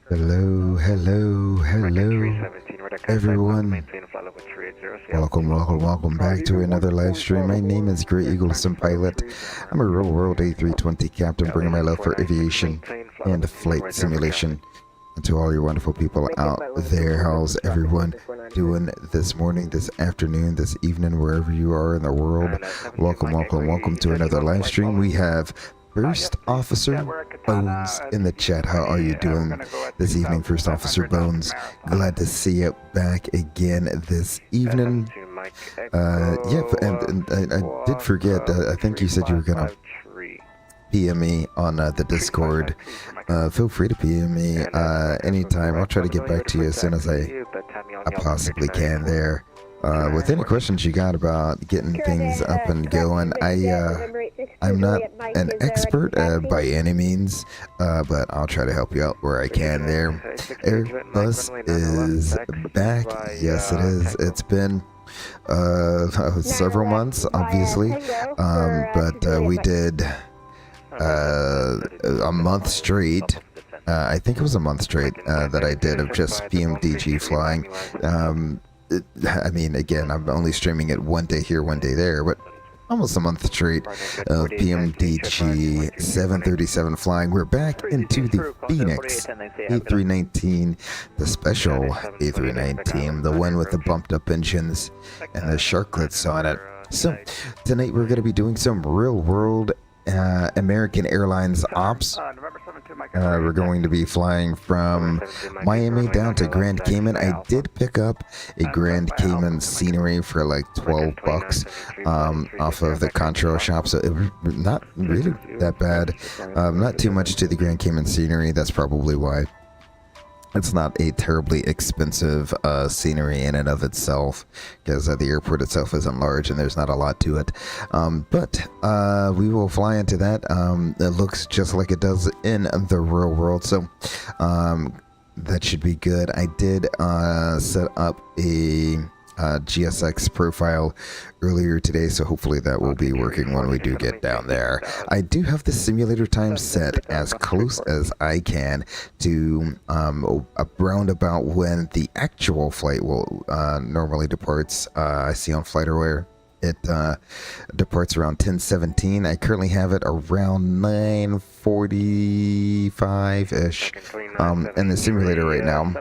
Hello, hello, hello, everyone. Welcome back to another live stream. My name is Great Eagle Sim Pilot. I'm a real world A320 captain, bringing my love for aviation and flight simulation. And to all your wonderful people out there, how's everyone doing this morning, this afternoon, this evening, wherever you are in the world? Welcome to another live stream. We have First Officer Bones in the chat. How are you doing this evening, First Officer Bones? Glad to see you back again this evening. And I did forget, I think you said you were going to PM me on the Discord. Feel free to PM me anytime. I'll try to get back to you as soon as I possibly can there. With any questions you got about getting things up and going, I'm not an expert by any means, but I'll try to help you out where I can there. Airbus is back. Yes, it is. It's been several months, obviously, but we did a month straight. I think it was a month straight that I did of just PMDG flying. I mean, again, I'm only streaming it one day here, one day there, but almost a month straight of PMDG 737 flying. We're back into the Fenix A319, the special A319, the one with the bumped up engines and the sharklets on it. So tonight we're going to be doing some real world American Airlines ops. We're going to be flying from Miami down to Grand Cayman. I did pick up a Grand Cayman scenery for like $12 off of the Contrail shop, so it was not really that bad. Not too much to the Grand Cayman scenery. That's probably why it's not a terribly expensive scenery in and of itself, because the airport itself isn't large and there's not a lot to it. But we will fly into that. It looks just like it does in the real world, so that should be good. I did set up a GSX profile earlier today, so hopefully that will be working when we do get down there. I do have the simulator time set as close as I can to around about when the actual flight will normally departs. I see on FlightAware it departs around 10:17. I currently have it around 9:45-ish in the simulator right now,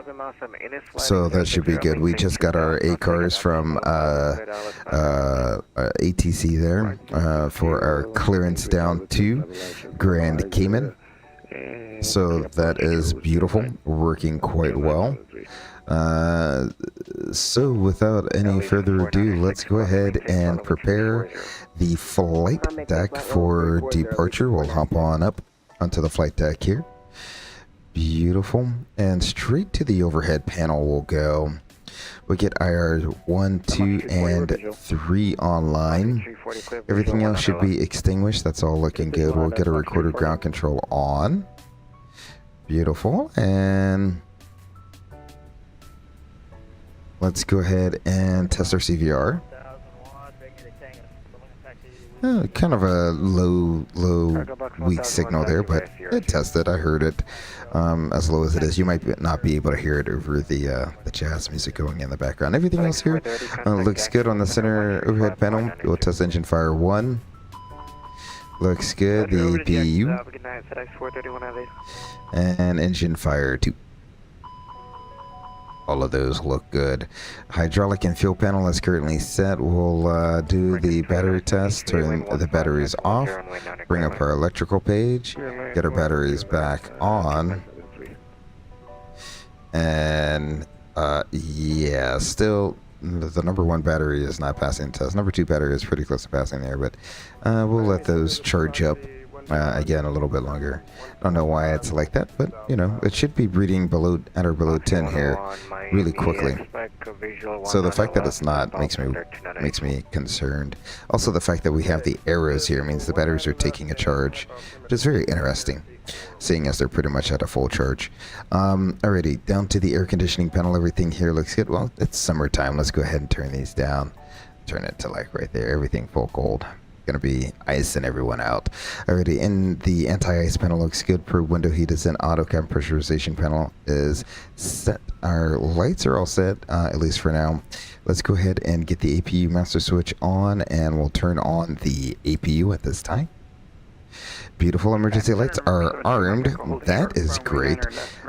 so that should be good. We just got our ACARs from ATC there for our clearance down to Grand Cayman, so that is beautiful, working quite well. So without any further ado, let's go ahead and prepare the flight deck for departure. We'll hop on up onto the flight deck here. Beautiful. And straight to the overhead panel we'll go. We'll get IR 1, 2, and 3 online. Everything else should be extinguished. That's all looking good. We'll get a recorder ground control on. Beautiful. And let's go ahead and test our CVR. Kind of a low, weak signal there, but it tested. I heard it. As low as it is, you might not be able to hear it over the jazz music going in the background. Everything else here looks good on the center overhead panel. We'll test engine fire 1. Looks good. The PU. And engine fire 2. All of those look good. Hydraulic and fuel panel is currently set. We'll do the battery test, turn the batteries off, bring up our electrical page, get our batteries back on, and yeah, still the number 1 battery is not passing the test. Number 2 battery is pretty close to passing there, but we'll let those charge up again a little bit longer. I don't know why it's like that, but you know, it should be reading at or below 10 here really quickly. So the fact that it's not makes me concerned. Also, the fact that we have the arrows here means the batteries are taking a charge, which is very interesting, seeing as they're pretty much at a full charge. Alrighty, down to the air conditioning panel. Everything here looks good. Well, it's summertime. Let's go ahead and turn these down. Turn it to like right there. Everything full gold. gonna be icing everyone out. Already in the anti-ice panel looks good. Per window heat is in. Auto cabin pressurization panel is set. Our lights are all set, at least for now. Let's go ahead and get the APU master switch on, and we'll turn on the APU at this time. Beautiful. Emergency lights are armed. That is great.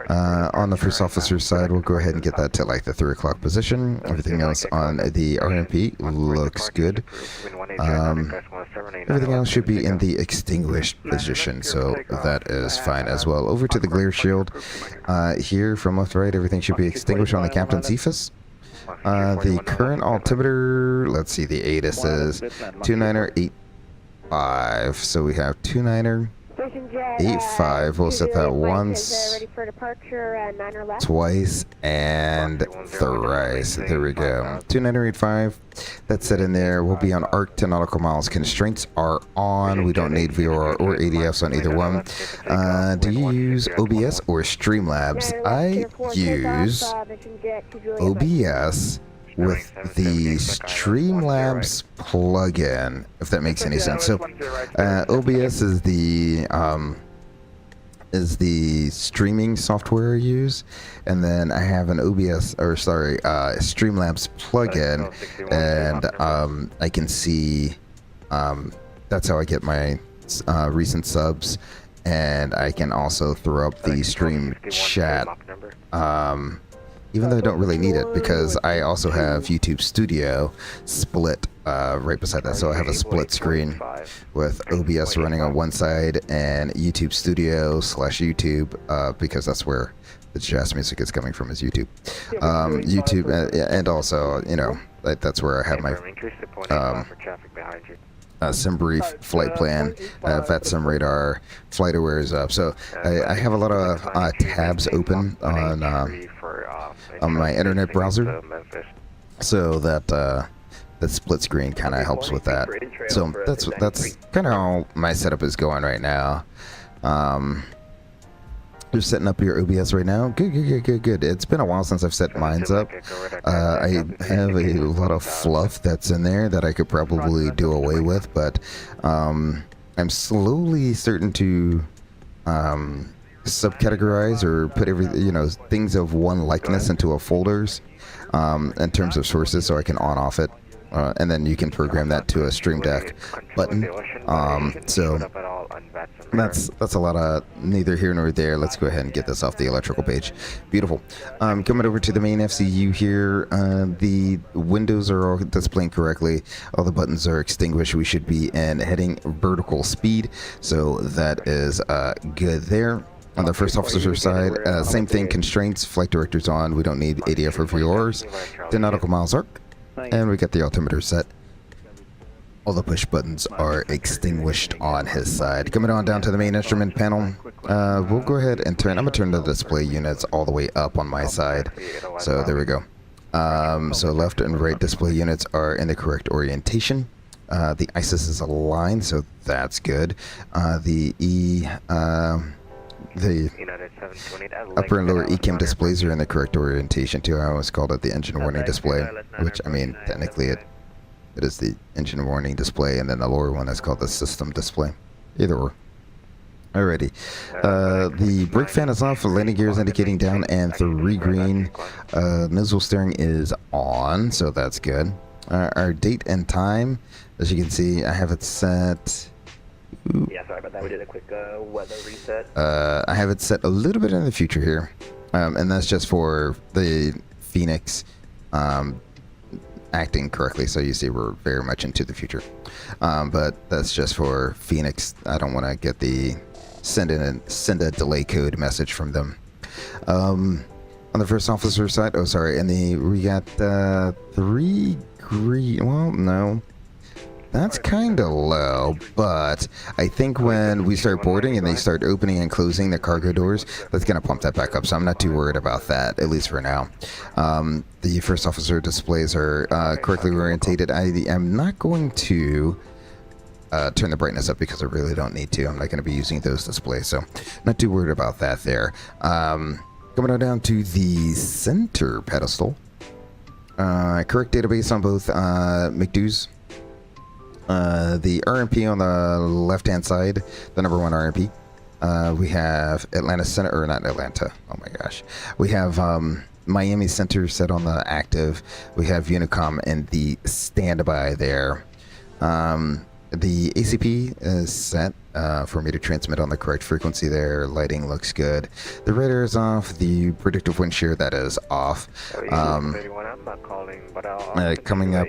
On the first officer's side, we'll go ahead and get that to like the 3 o'clock position. Everything else on the RMP looks good. Everything else should be in the extinguished position, so that is fine as well. Over to the glare shield. Here from left to right, everything should be extinguished on the captain's EFIS. The current altimeter, let's see, the ATIS is 29er 85, so we have 29er 85. We'll set that once, twice, and thrice. There we go. 29er 85. That's set in there. We'll be on arc 10 nautical miles. Constraints are on. We don't need VOR or ADFs on either one. Do you use OBS or Streamlabs? I use OBS with the Streamlabs plugin, if that makes any sense. So OBS is the streaming software I use, and then I have an Streamlabs plugin, and I can see that's how I get my recent subs, and I can also throw up the stream chat. Even though I don't really need it, because I also have YouTube Studio split right beside that. So I have a split screen with OBS running on one side and YouTube Studio / YouTube, because that's where the jazz music is coming from, is YouTube. YouTube, and also, you know, that's where I have my SimBrief flight plan, VetSim radar, flight aware is up. So I have a lot of tabs open on my internet browser, so that that split screen kind of helps with that. So that's kind of how my setup is going right now. You're setting up your OBS right now. Good. It's been a while since I've set mines up. I have a lot of fluff that's in there that I could probably do away with, but I'm slowly starting to subcategorize or put things of one likeness into a folders in terms of sources, so I can on off it, and then you can program that to a Stream Deck button. So that's a lot of neither here nor there. Let's go ahead and get this off the electrical page. Beautiful. Coming over to the main FCU here, the windows are all displaying correctly. All the buttons are extinguished. We should be in heading vertical speed, so that is good there. On the first officer side, same thing, constraints, flight director's on. We don't need ADF or VORs. 10 nautical miles arc, and we got the altimeter set. All the push buttons are extinguished on his side. Coming on down to the main instrument panel, we'll go ahead and I'm gonna turn the display units all the way up on my side. So there we go. So left and right display units are in the correct orientation. The ISIS is aligned, so that's good. The upper and lower ECAM displays are in the correct orientation too. I always called it the engine warning display, which, I mean, technically it is the engine warning display, and then the lower one is called the system display. Either or. Alrighty. The brake fan is off, landing gear is indicating down and 3 green. Nozzle steering is on, so that's good. Our date and time, as you can see, I have it set. Yeah, sorry about that. We did a quick weather reset. I have it set a little bit in the future here, and that's just for the Fenix acting correctly. So you see we're very much into the future, but that's just for Fenix. I don't want to get the send a delay code message from them. On the first officer side, and we got 3 green. Well, no. That's kind of low, but I think when we start boarding and they start opening and closing the cargo doors, that's going to pump that back up, so I'm not too worried about that, at least for now. The first officer displays are correctly orientated. I am not going to turn the brightness up because I really don't need to. I'm not going to be using those displays, so not too worried about that there. Coming on down to the center pedestal. Correct database on both McDo's. The RMP on the left-hand side, the number one RMP. We have Atlanta Center, or not Atlanta. Oh my gosh. We have Miami Center set on the active. We have Unicom in the standby there. The ACP is set for me to transmit on the correct frequency there. Lighting looks good. The radar is off. The predictive wind shear, that is off. Coming up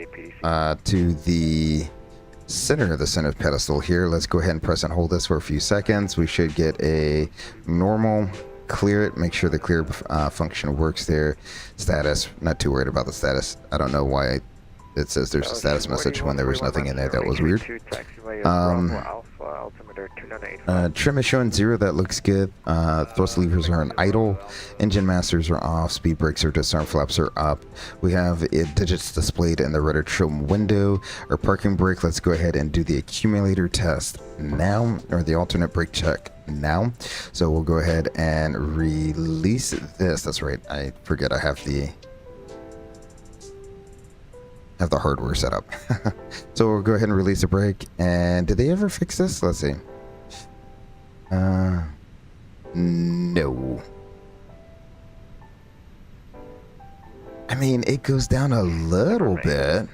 to the center pedestal here. Let's go ahead and press and hold this for a few seconds. We should get a normal. Clear it. Make sure the clear function works there. Status. Not too worried about the status. I don't know why it says there's a status message when there was nothing in there. That was weird. Trim is showing 0. That looks good. Thrust levers are on idle. Engine masters are off. Speed brakes or disarm flaps are up. We have digits displayed in the rudder trim window. Our parking brake. Let's go ahead and do the accumulator test now, or the alternate brake check now. So we'll go ahead and release this. That's right. I forget I have the hardware set up. So we'll go ahead and release the brake. And did they ever fix this? Let's see. No. I mean, it goes down a little bit.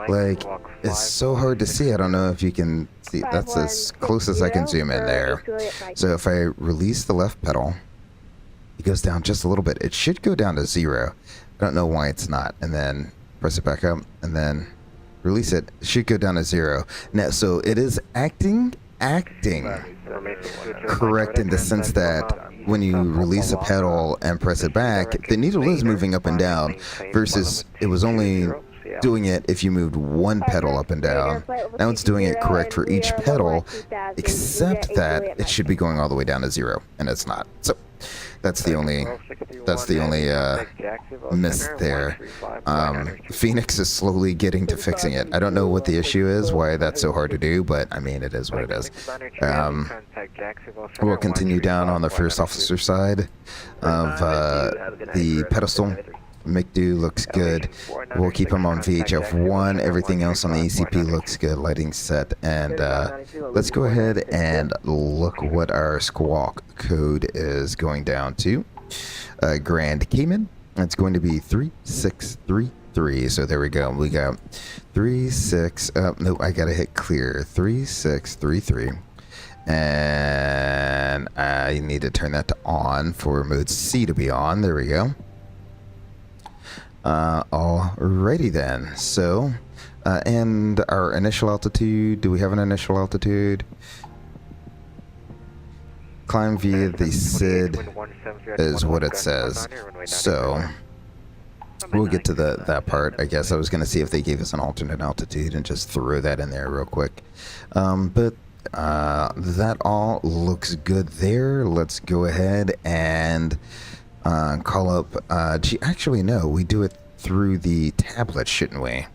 Like, it's so hard to see. I don't know if you can see. That's as close as I can zoom in there. So if I release the left pedal, it goes down just a little bit. It should go down to 0. I don't know why it's not. And then press it back up and then release it. It should go down to 0. Now, so it is acting correct in the sense that when you release a pedal and press it back, the needle is moving up and down versus it was only doing it if you moved one pedal up and down. Now it's doing it correct for each pedal, except that it should be going all the way down to 0, and it's not. So that's the only miss there. Phoenix is slowly getting to fixing it. I don't know what the issue is, why that's so hard to do, but I mean, it is what it is. We'll continue down on the first officer side of the pedestal. McDo looks good. We'll keep him on VHF1. Everything else on the ECP looks good. Lighting set. And let's go ahead and look what our squawk code is going down to. Grand Cayman. It's going to be 3633. So there we go. We got 36. No, I got to hit clear. 3633. And I need to turn that to on for mode C to be on. There we go. Alrighty then. So, and our initial altitude. Do we have an initial altitude? Climb via the SID is what it says. So, we'll get to that part. I guess I was going to see if they gave us an alternate altitude and just throw that in there real quick. But that all looks good there. Let's go ahead and call up, actually no, we do it through the tablet, shouldn't we?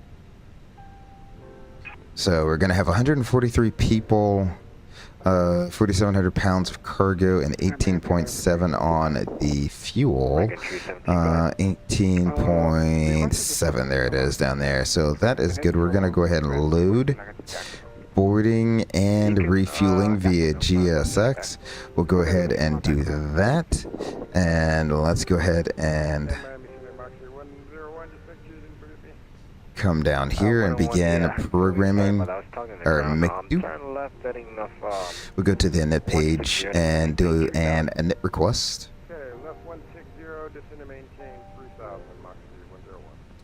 So we're going to have 143 people, 4,700 pounds of cargo, and 18.7 on the fuel. 18.7, there it is down there. So that is good. We're going to go ahead and load. Boarding and refueling via GSX. We'll go ahead and do that. And let's go ahead and come down here and begin programming our McDo. We'll go to the init page and do an init request.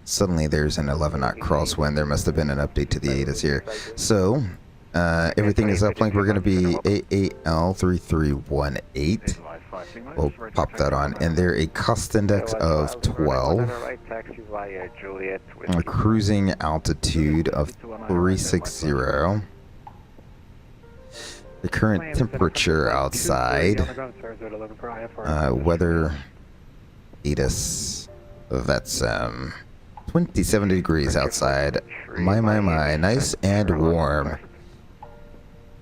Suddenly there's an 11-knot crosswind. There must have been an update to the ATIS here. So everything is uplink. We're going to be AAL3318. We'll pop that on. And there a cost index of 12. A cruising altitude of 360. The current temperature outside. Weather ATIS. That's 27 degrees outside. My. Nice and warm.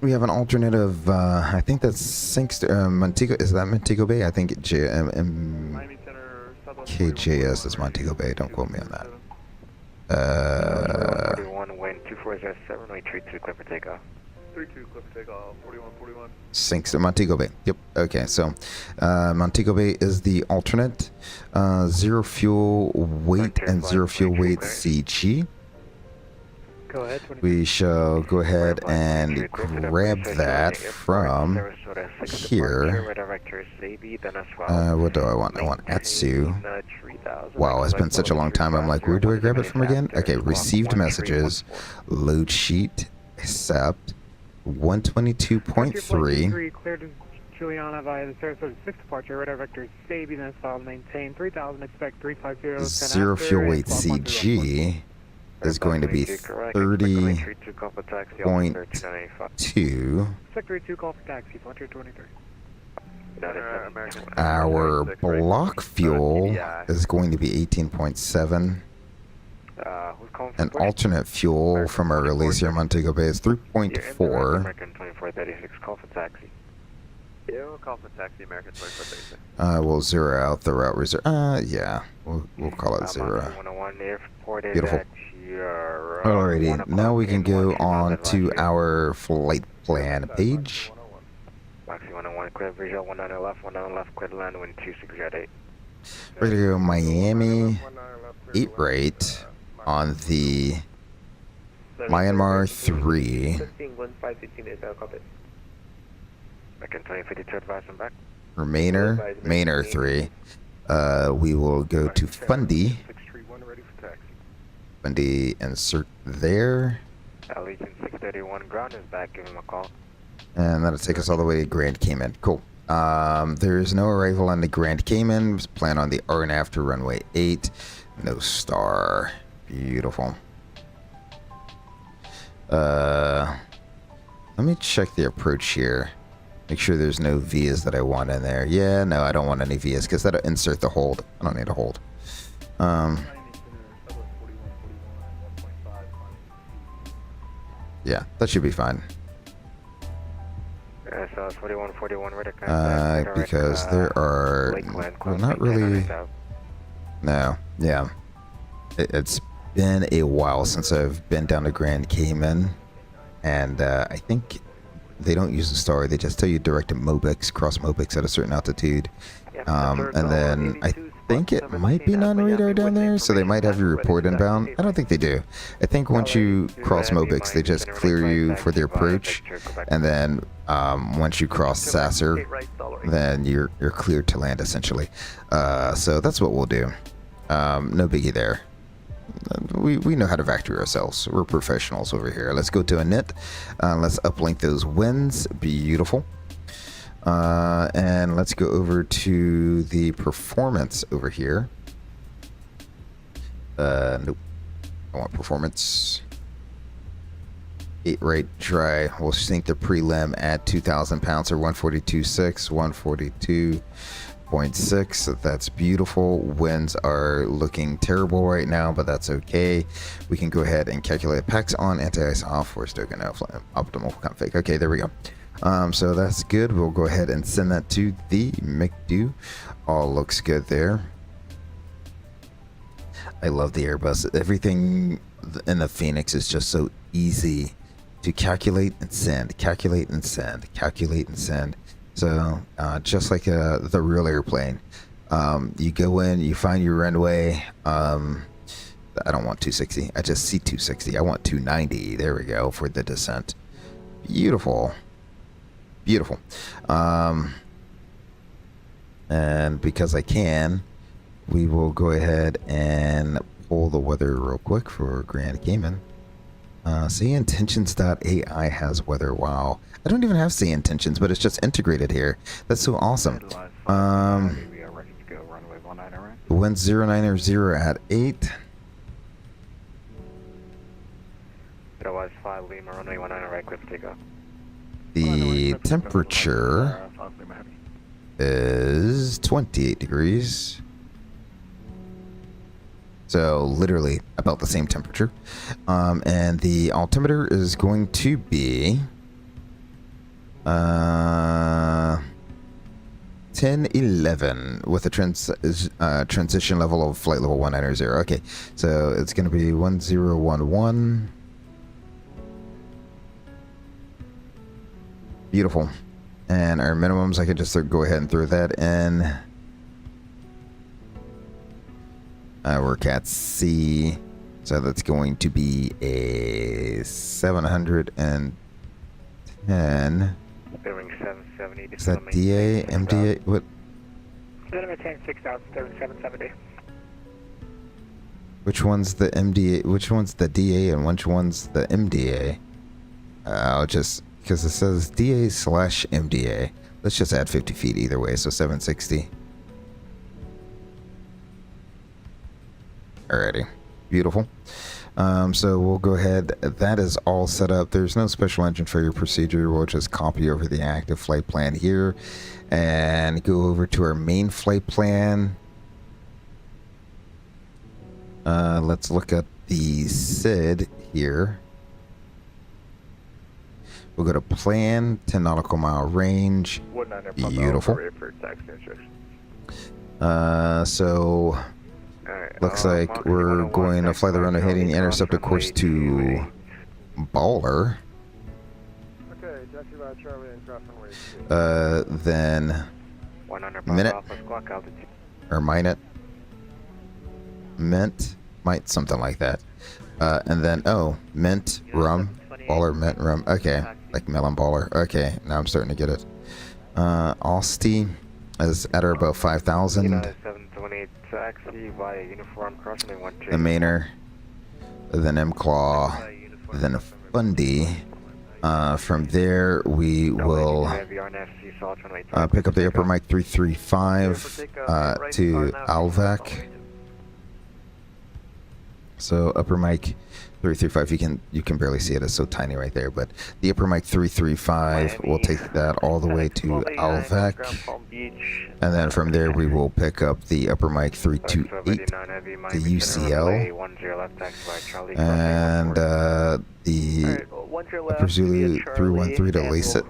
We have an alternative, I think that's Montego. Is that Montego Bay? I think KJS is Montego Bay. Don't quote me on that. wind 2407, we 32, clear for takeoff. 32, clear for takeoff, 4141. Sinks to Montego Bay. Yep. Okay, so Montego Bay is the alternate. Zero fuel weight and zero fuel weight CG. Go ahead. We shall go ahead and grab that from here. What do I want? I want Atsu. Wow, it's been such a long time. I'm like, where do I grab it from again? Okay, received messages, load sheet, accept, 122.3. Cleared to Juliana via the Sarasota 6 departure, radar vector Sabi, then file maintain 3000, expect 350. Zero fuel weight CG is going to be 30.2. Sector 2, call for taxi, Frontier 23. Our block fuel is going to be 18.7. And alternate fuel from our release here in Montego Bay is 3.4. American 2436, call for taxi. Yeah, we'll call for taxi, American 2436. We'll zero out the route reserve. Yeah, we'll call it zero. Beautiful. Alrighty, now we can go on to our flight plan page. Moxie 101, clear visual 19 left, clear to land, wind 2608. Ready to go Miami 8 right on the Myanmar 3. 1515 is now copied. American 2052, advise and back. Maynard 3. We will go to Fundy. 631, ready for taxi. Fundy, insert there. Allegiant 631, ground is back, give him a call. And that'll take us all the way to Grand Cayman. Cool. There's no arrival on the Grand Cayman. Plan on the RNAV to runway 8. No star. Beautiful. Let me check the approach here. Make sure there's no Vias that I want in there. Yeah, no, I don't want any Vias because that'll insert the hold. I don't need a hold. Yeah, that should be fine. So it's 4141, Because there are well, not really. No, yeah. It's been a while since I've been down to Grand Cayman, and I think they don't use the star. They just tell you direct to Mobix, cross Mobix at a certain altitude, and then I think it might be non-radar down there, so they might have you report inbound. I don't think they do. I think once you cross Mobix, they just clear you for the approach, and then once you cross Sasser, then you're cleared to land essentially. So that's what we'll do. No biggie there. We know how to factory ourselves. We're professionals over here. Let's go to a knit. Let's uplink those winds. Beautiful. And let's go over to the performance over here. Nope. I want performance. 8 right dry. We'll sink the prelim at 2,000 pounds or 142.6, 142.6. That's beautiful. Winds are looking terrible right now, but that's okay. We can go ahead and calculate packs on, anti-ice off, force token optimal config. Okay, there we go. So that's good. We'll go ahead and send that to the McDo. All looks good there. I love the Airbus. Everything in the Fenix is just so easy to calculate and send, calculate and send, calculate and send. So just like the real airplane, you go in, you find your runway. I don't want 260. I just see 260. I want 290. There we go for the descent. Beautiful. Beautiful. And because I can, we will go ahead and pull the weather real quick for Grand Cayman. Sea Intentions.ai has weather. Wow. I don't even have Sea Intentions, but it's just integrated here. That's so awesome. Wind 090 at 8. Otherwise 5 Lima, runway 19 right, clear for takeoff. The temperature is 28 degrees. So literally about the same temperature. And the altimeter is going to be 1011 with a transition level of flight level 190. Okay, so it's going to be 1011. Beautiful. And our minimums, I could just go ahead and throw that in. We're Cat C, so that's going to be a 710. Bearing 770. Is that DA, MDA? What? Maintain 6,000, 770. Which one's the MDA? Which one's the DA and which one's the MDA? I'll just, because it says DA/MDA. Let's just add 50 feet either way, so 760. Alrighty, beautiful. So we'll go ahead. That is all set up. There's no special engine failure procedure. We'll just copy over the active flight plan here and go over to our main flight plan. Let's look at the SID here. We'll go to plan, 10 nautical mile range. Beautiful. So looks like we're going to fly the runway heading intercept course to Baller. Okay, taxi by Charlie and cross runway 2. Then 100 minute Alpha squawk altitude. or minute, might something like that. And then mint rum, baller mint rum. Okay, like melon baller. Okay, now I'm starting to get it. Alsti is at or above 5,000. 728 taxi via uniform crossing 1J. The Mainer, then M-Claw, then Fundy. From there, we will pick up the upper mic 335 to Alvac. So upper mic 335, you can barely see it, it's so tiny right there, but the upper mic 335 will take that all the way to Alvac, and then from there we will pick up the upper mic 328 to UCL, and the upper Zulu 313 to Lacet,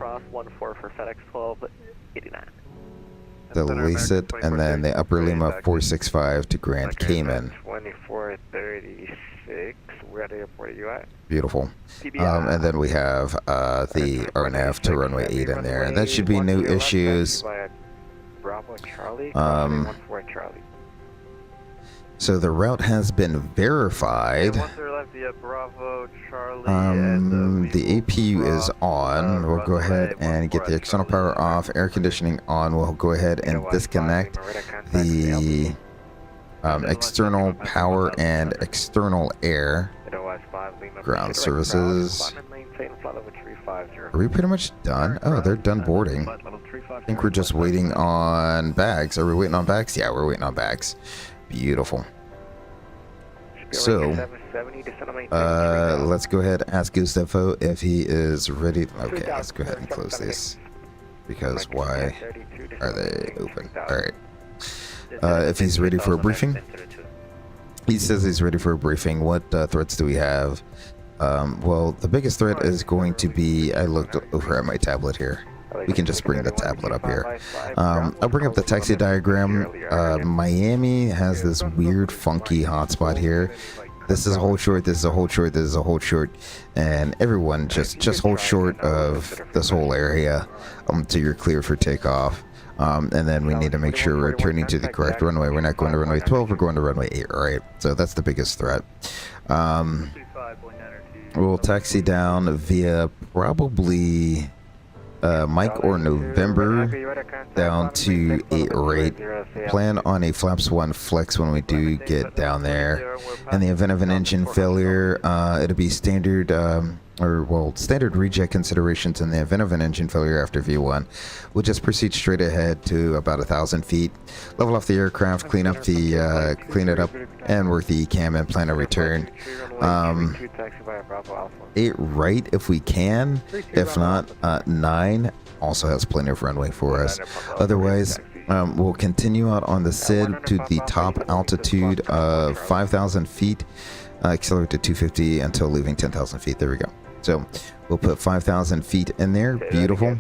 the Lacet, and then the upper Lima 465 to Grand Cayman. 2436. Where at the airport are you at? Beautiful. And then we have the RNF to runway 8 in there, and that should be no issues. So the route has been verified. The APU is on. We'll go ahead and get the external power off, air conditioning on. We'll go ahead and disconnect the external power and external air. Ground services. Are we pretty much done? Oh, they're done boarding. I think we're just waiting on bags. Are we waiting on bags? Yeah, we're waiting on bags. Beautiful. So, let's go ahead and ask Gustavo if he is ready. Okay, let's go ahead and close this. Because why are they open? Alright. If he's ready for a briefing. He says he's ready for a briefing. What threats do we have? Well, the biggest threat is going to be... I looked over at my tablet here. We can just bring the tablet up here. I'll bring up the taxi diagram. Miami has this weird, funky hotspot here. This is a hold short, this is a hold short, this is a hold short. And everyone just hold short of this whole area until you're clear for takeoff. And then we need to make sure we're turning to the correct runway. We're not going to runway 12, we're going to runway 8, alright? So that's the biggest threat. We'll taxi down via probably Mike or November down to 8 or 8. Plan on a flaps 1 flex when we do get down there. In the event of an engine failure, it'll be standard standard reject considerations in the event of an engine failure after V1. We'll just proceed straight ahead to about 1,000 feet, level off the aircraft, clean it up, and work the cam and plan a return. 8 right if we can. If not, 9 also has plenty of runway for us. Otherwise, we'll continue out on the SID to the top altitude of 5,000 feet, accelerate to 250 until leaving 10,000 feet. There we go. So we'll put 5,000 feet in there. Beautiful.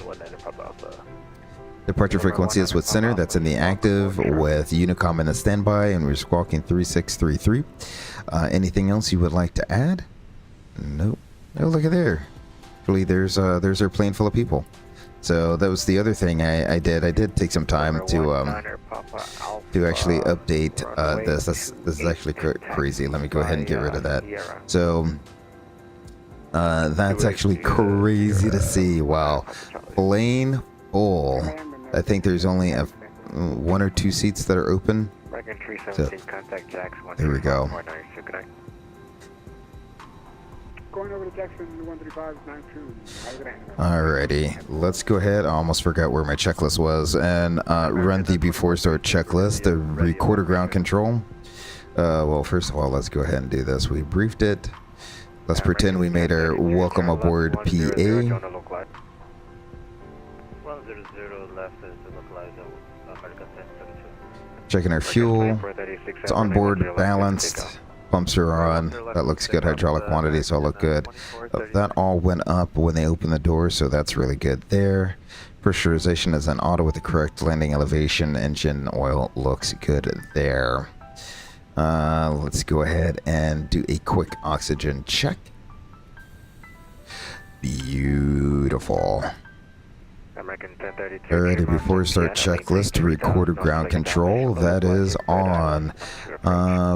Departure frequency is with center. That's in the active with Unicom in the standby, and we're squawking 3633. Anything else you would like to add? Nope. Oh, look at there. Actually, there's our plane full of people. So that was the other thing I did. I did take some time to actually update this. This is actually crazy. Let me go ahead and get rid of that. So that's actually crazy to see. Wow, plane full. I think there's only one or two seats that are open. So, there we go. Going over to Jackson 13592. Alrighty, let's go ahead. I almost forgot where my checklist was, and run the before start checklist. The recorder ground control. Well, first of all, let's go ahead and do this. We briefed it. Let's pretend we made our welcome aboard PA. 100 left is the localizer, American 1032. Checking our fuel. It's on board, balanced. Pumps are on. That looks good. Hydraulic quantities all look good. That all went up when they opened the door, so that's really good there. Pressurization is an auto with the correct landing elevation. Engine oil looks good there. Let's go ahead and do a quick oxygen check. Beautiful. Alrighty, before we start checklist, recorder ground control, that is on.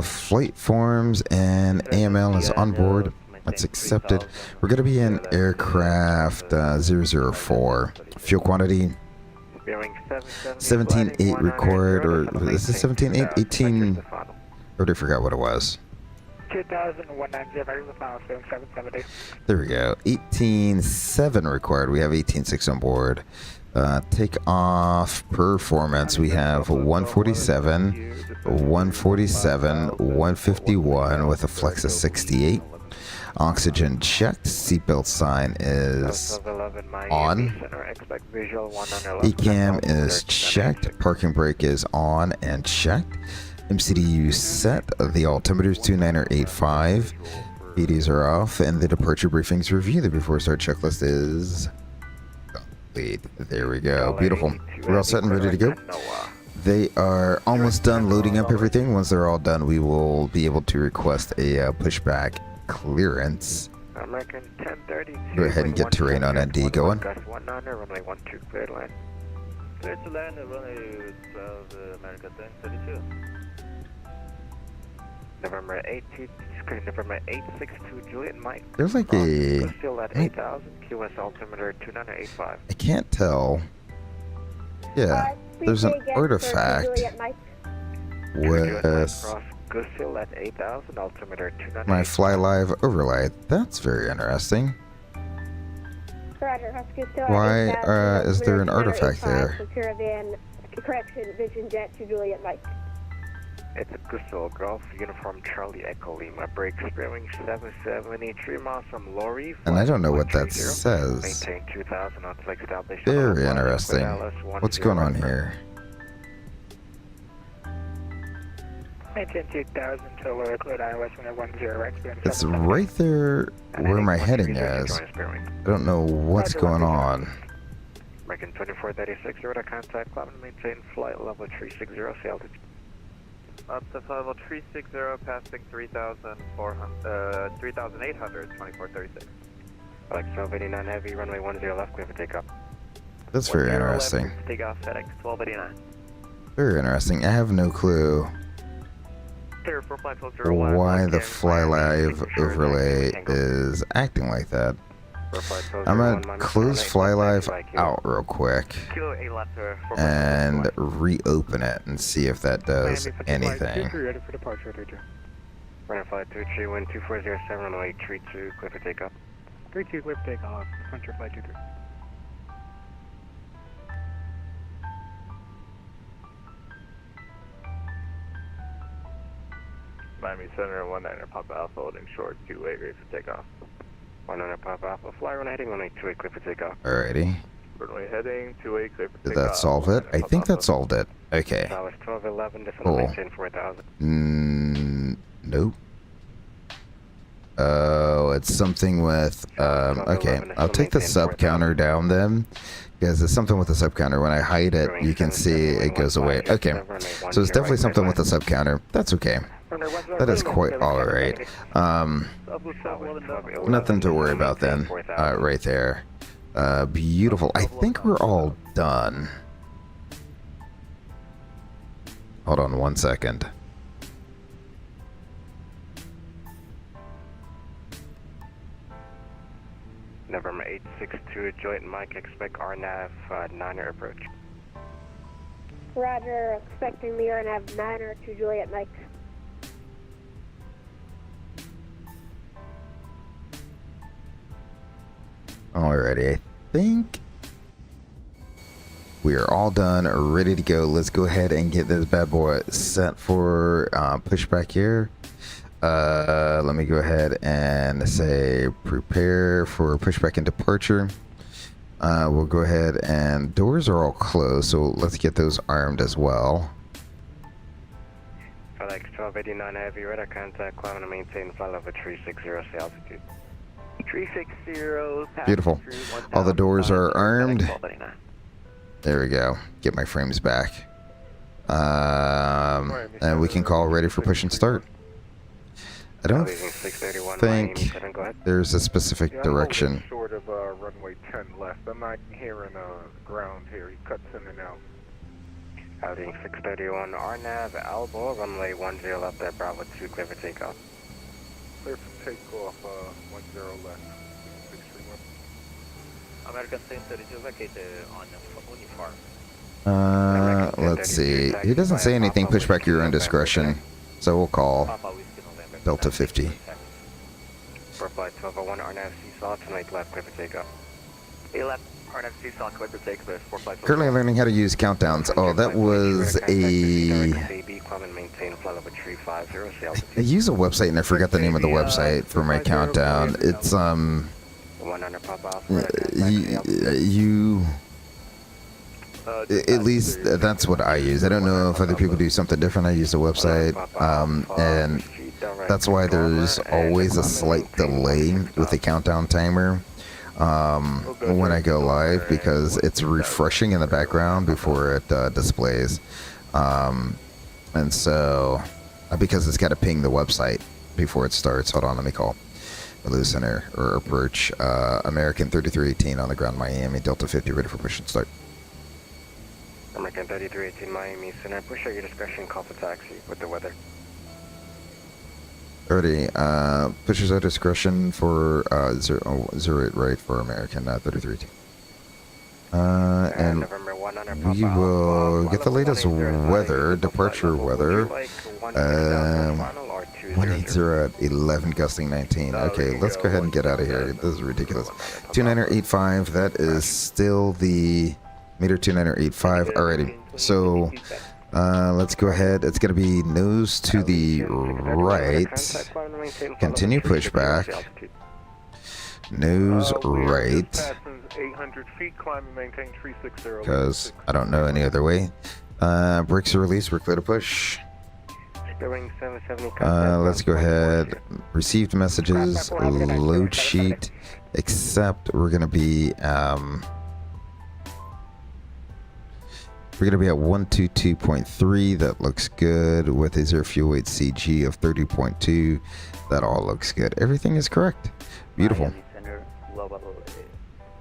Flight forms and AML is on board. That's accepted. We're going to be in aircraft 004. Fuel quantity 17.8 required, or is it 17.8? 18. I already forgot what it was. 2,190, there we go. 18.7 required. We have 18.6 on board. Take off performance. We have 147, 147, 151 with a flex of 68. Oxygen checked. Seatbelt sign is on. ECAM is checked. Parking brake is on and checked. MCDU set. The altimeter is 2985. BDs are off, and the departure briefings review. The before start checklist is complete. There we go. Beautiful. We're all set and ready to go. They are almost done loading up everything. Once they're all done, we will be able to request a pushback clearance. Go ahead and get terrain on ND going. Clear to land at runway 12, American 1032. November 862 Juliet Mike. There's like a... Still at 8,000, QS altimeter 2985. I can't tell. Yeah, there's an artifact with Still at 8,000, altimeter 2985. my Fly Live overlay. That's very interesting. Why is there an artifact there? Correction, Vision Jet to Juliet Mike. It's a Gusel Golf Uniform Charlie Echo Lima. Brakes bearing 773 miles from Lorry. And I don't know what that says. Maintain 2,000 on flight established. Very interesting. What's going on here? Maintain 2,000 to lower cleared ILS 10 right. It's right there where my heading is. I don't know what's going on. American 2436, you're at contact club and maintain flight level 360, sail to up to flight level 360, passing 3,800, 2436. Alex 1289 heavy, runway 10 left, clear for takeoff. That's very interesting. Takeoff, FedEx 1289. Very interesting. I have no clue why the Fly Live overlay is acting like that. I'm gonna close Fly Live out real quick and reopen it and see if that does anything. Ready for departure, 32. Runway 53, wind 2407, runway 32, clear for takeoff. 32, clear for takeoff, Frontier Flight 23. Miami Center, 19er Papa Alpha, holding short, 2-way, ready for takeoff. 19er Papa Alpha, fly runway heading, runway 2-way, clear for takeoff. Alrighty. Runway heading, 2-way, clear for takeoff. Did that solve it? I think that solved it. Okay. That was 1211, this Cool. one maintain 4,000. Nope. Oh, it's something with, okay. I'll take the sub counter down then. Because it's something with the sub counter. When I hide it, you can see it goes away. Okay. So it's definitely something with the sub counter. That's okay. That is quite alright. Nothing to worry about then. Right there. Beautiful. I think we're all done. Hold on one second. November 862, joint Mike, expect RNAV 9er approach. Roger, expecting the RNAV 9er to Juliet Mike. Alrighty, I think we are all done, ready to go. Let's go ahead and get this bad boy set for pushback here. Let me go ahead and say prepare for pushback and departure. We'll go ahead and doors are all closed, so let's get those armed as well. Flight 1289 Heavy radar contact, climbing to maintain flight level 360, say altitude. 360, Beautiful. All the doors are armed. There we go. Get my frames back. And we can call ready for push and start. I don't think there's a specific direction. Short of runway 10 left. I'm not hearing ground here. He cuts in and out. Heading 631 RNAV, elbow, runway 10 left at Bravo 2, clear for takeoff. Clear for takeoff, 10 left. 631. American Center is located on uniform. Let's see. He doesn't say anything. Push back your own discretion. So we'll call Delta 50. For flight 1201 RNAV Seesaw, tonight left, clear for takeoff. 11 RNAV Seesaw, clear for takeoff. For flight Currently learning how to use countdowns. Oh, that was I use a website and I forgot the name of the website for my countdown. It's at least that's what I use. I don't know if other people do something different. I use a website, and that's why there's always a slight delay with the countdown timer when I go live, because it's refreshing in the background before it displays, and so because it's got to ping the website before it starts. Hold on, let me call Lou Center or approach American 3318 on the ground, Miami, Delta 50, ready for push and start. American 3318 Miami Center, push at your discretion, call for taxi with the weather. Already, pushes at discretion for 08 right for American 3318. And we will get the latest weather, departure weather. 180 at 11, gusting 19. Okay, let's go ahead and get out of here. This is ridiculous. 2985, that is still the meter 2985. Alrighty, so let's go ahead. It's going to be nose to the right. Continue pushback. Nose right. 800 feet, climb and maintain 360. Because I don't know any other way. Brakes are released. We're clear to push. Let's go ahead. Received messages. Load sheet. Except we're gonna be at 122.3. That looks good with a 0 fuel weight CG of 30.2. That all looks good. Everything is correct. Beautiful. Miami Center, global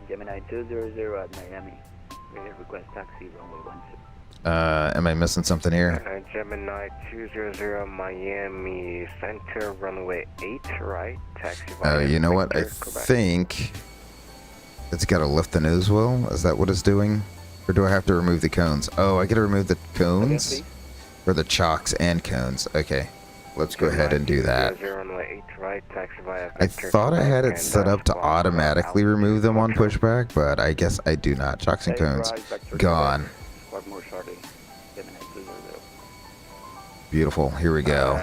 Gemini 200 at Miami. Request taxi runway 12. Am I missing something here? Gemini 200 Miami Center, runway 8 right, taxi. You know what? I think it's got to lift the nose wheel. Is that what it's doing? Or do I have to remove the cones? Oh, I got to remove the cones? Or the chocks and cones. Okay. Let's go ahead and do that. I thought I had it set up to automatically remove them on pushback, but I guess I do not. Chocks and cones gone. Beautiful. Here we go.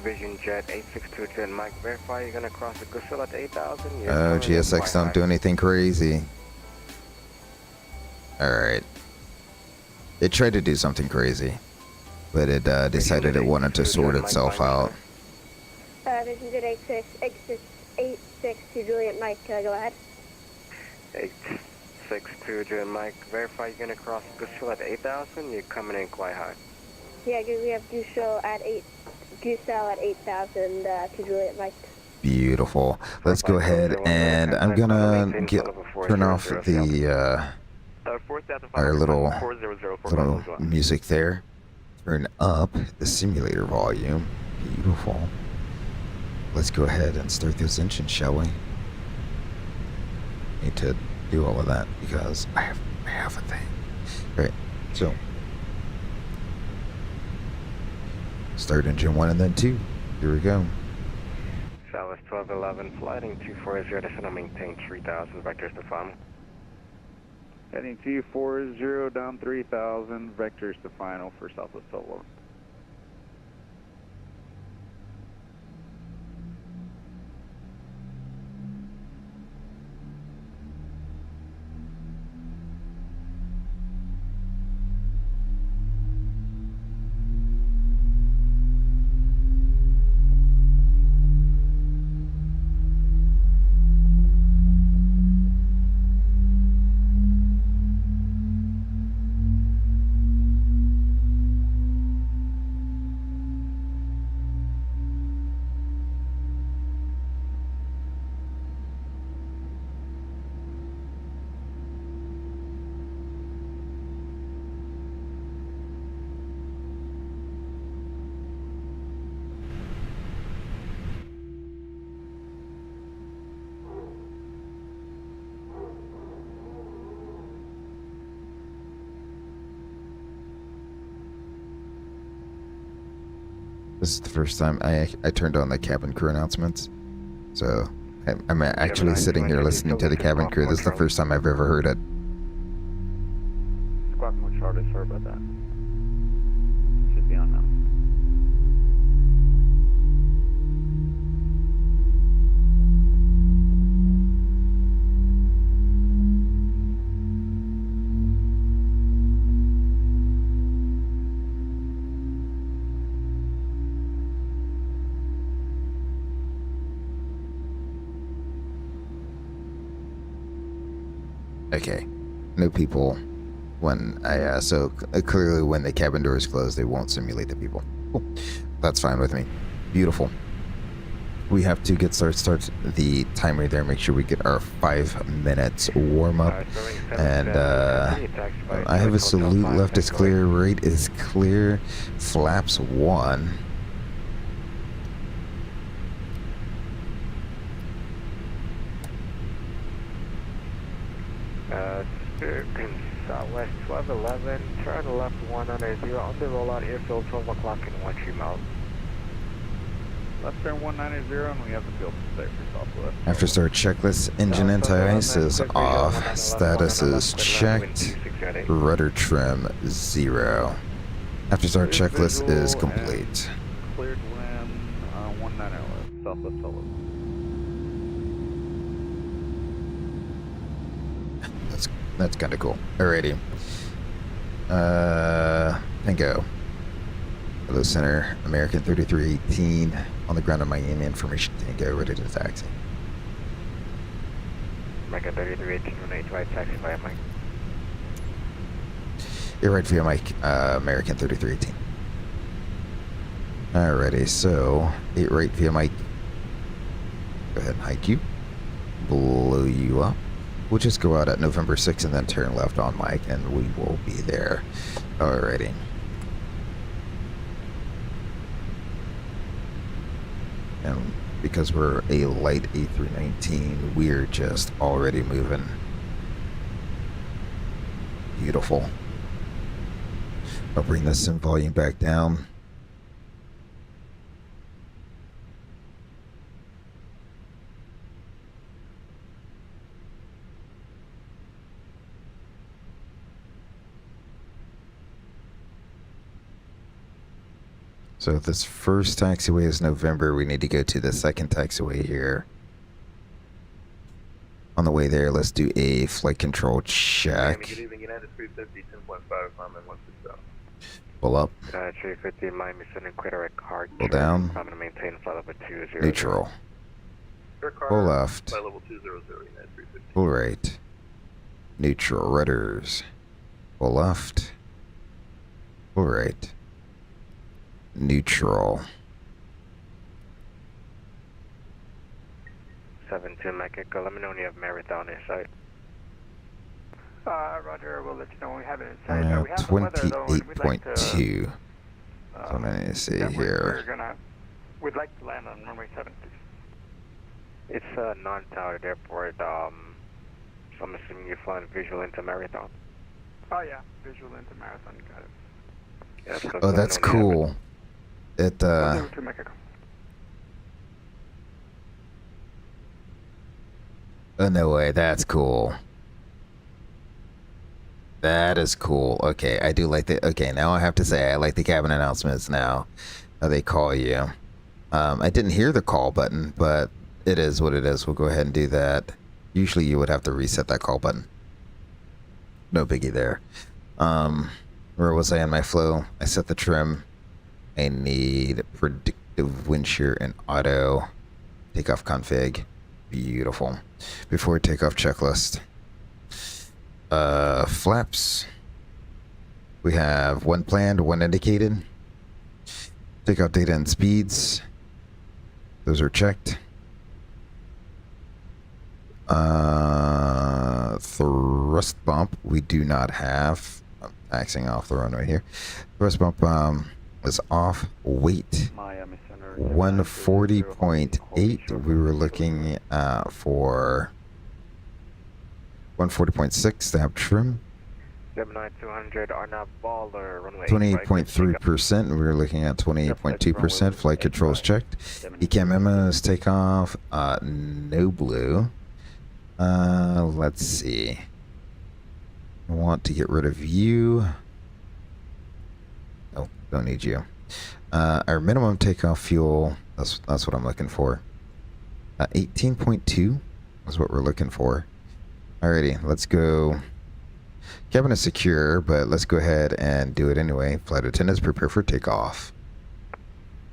Vision Jet 862 and Mike, verify you're gonna cross the Gusel at 8,000. Oh, GSX, don't do anything crazy. Alright. It tried to do something crazy, but it decided it wanted to sort itself out. Vision Jet 86 to Juliet Mike, go ahead. 862 Juliet Mike, verify you're gonna cross Gusel at 8,000. You're coming in quite high. Yeah, we have Gusel at 8,000 to Juliet Mike. Beautiful. Let's go ahead and I'm gonna turn off the our little music there. Turn up the simulator volume. Beautiful. Let's go ahead and start those engines, shall we? Need to do all of that because I have a thing. Right. So start engine 1 and then 2. Here we go. Southwest 1211, flighting 240, descend and maintain 3000, vectors to final. Heading 240 down 3000, vectors to final for Southwest 1211. This is the first time I turned on the cabin crew announcements. So I'm actually sitting here listening to the cabin crew. This is the first time I've ever heard it. Squawk mode Charlie, sorry about that. Should be on now. Okay. No people when I, so clearly when the cabin doors close, they won't simulate the people. Cool. That's fine with me. Beautiful. We have to get start the timer there, make sure we get our 5 minutes warm up. And I have a salute, left is clear, right is clear, flaps 1. Southwest 1211, turn left 190 on the rollout airfield 12 o'clock and 13 miles. Left turn 190 and we have the field to stay for Southwest. After start checklist, engine anti-ice is off, status is checked, rudder trim 0. After start checklist is complete. Cleared wind 190 Southwest 12. That's kind of cool. Alrighty. And go. Hello, Center. American 3318 on the ground in Miami. Information Tango, ready to taxi. American 3318, 185, taxi via Mike. You're right via Mike. American 3318. Alrighty, so 8 right via Mike. Go ahead and hike you. Blow you up. We'll just go out at November 6th and then turn left on Mike, and we will be there. Alrighty. And because we're a light A319, we're just already moving. Beautiful. I'll bring the sim volume back down. So if this first taxiway is November, we need to go to the second taxiway here. On the way there, let's do a flight control check. Good evening, United 350, 10.5, Miami 160. Pull up. 350, Miami, sending Quaterek hard. Pull down. I'm going to maintain flight level 200. Neutral. Pull left. Flight level 200, United 350. Pull right. Neutral. Rudders. Pull left. Pull right. Neutral. 72 Mike Echo, let me know when you have Marathon in sight. Roger, we'll let you know when we have it inside. We have some weather though, and we'd like to... 28.2. So let me see here. We'd like to land on runway 7, please. It's a non-towered airport, so I'm assuming you're flying visual into Marathon. Oh yeah, visual into Marathon, you got it. Yeah, so Oh, that's cool. It, We'll to Mexico. oh, no way. That's cool. That is cool. Okay, I do like the... Okay, now I have to say I like the cabin announcements now. How they call you. I didn't hear the call button, but it is what it is. We'll go ahead and do that. Usually you would have to reset that call button. No biggie there. Where was I in my flow? I set the trim. I need predictive wind shear and auto. Takeoff config. Beautiful. Before takeoff checklist. Flaps. We have one planned, one indicated. Takeoff data and speeds. Those are checked. Thrust bump we do not have. I'm axing off the runway here. Thrust bump was off. Weight Miami Center. 140.8. We were looking for 140.6 to have trim. Gemini 200 are now baller runway. 28.3%. We were looking at 28.2%. Flight controls checked. ECAM memos takeoff. No blue. Let's see. I want to get rid of you. Oh, don't need you. Our minimum takeoff fuel. That's what I'm looking for. 18.2 is what we're looking for. Alrighty, let's go. Cabin is secure, but let's go ahead and do it anyway. Flight attendants, prepare for takeoff.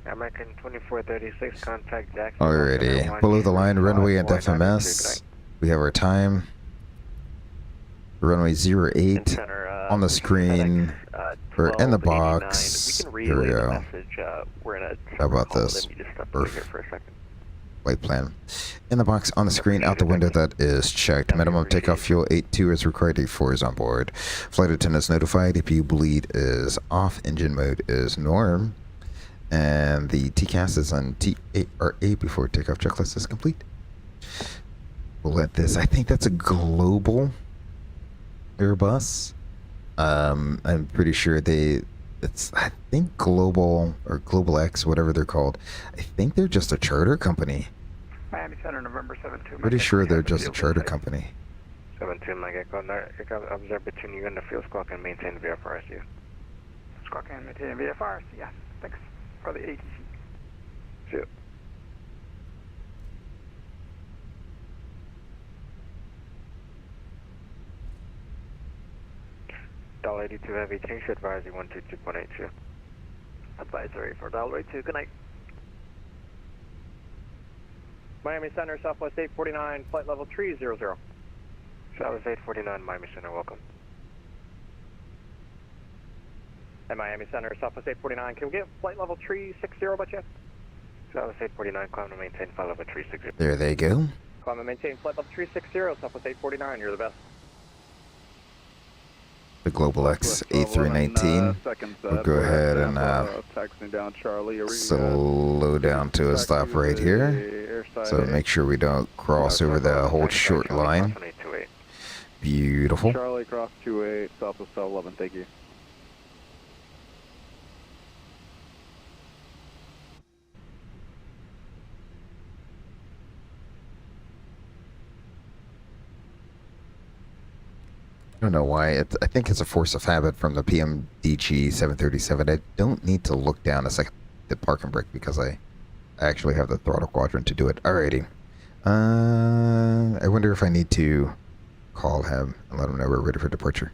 American 2436, contact Jackson. Alrighty, below the line, runway and FMS. We have our time. Runway 08 on the screen. We're in the box. Here we go. How about this? Flight plan. In the box on the screen, out the window, that is checked. Minimum takeoff fuel 82 is required. 84 is on board. Flight attendants notified. APU bleed is off. Engine mode is norm. And the TCAS is on TARA before takeoff checklist is complete. We'll let this. I think that's a global Airbus. I'm pretty sure I think Global or Global X, whatever they're called. I think they're just a charter company. Miami Center, November 7-2. Pretty sure they're just a charter company. 7-2, Mike Echo, observe between you and the field squawk and maintain VFRSU. Squawk and maintain VFRs, yes. Thanks for the ATC. See you. $82 heavy, change to advisory 122.82. Advisory for $82, good night. Miami Center, Southwest 849, flight level 300. Southwest 849, Miami Center, welcome. And Miami Center, Southwest 849, can we get flight level 360 by chance? Southwest 849, climb to maintain flight level 360. There they go. Climb and maintain flight level 360, Southwest 849, you're the best. The Global X A319. We'll go ahead and slow down to a stop right here. So make sure we don't cross over the whole short line. Beautiful. Charlie, cross 28, Southwest 11, thank you. I don't know why. I think it's a force of habit from the PMDG 737. I don't need to look down a second the parking brake because I actually have the throttle quadrant to do it. Alrighty. I wonder if I need to call him and let him know we're ready for departure.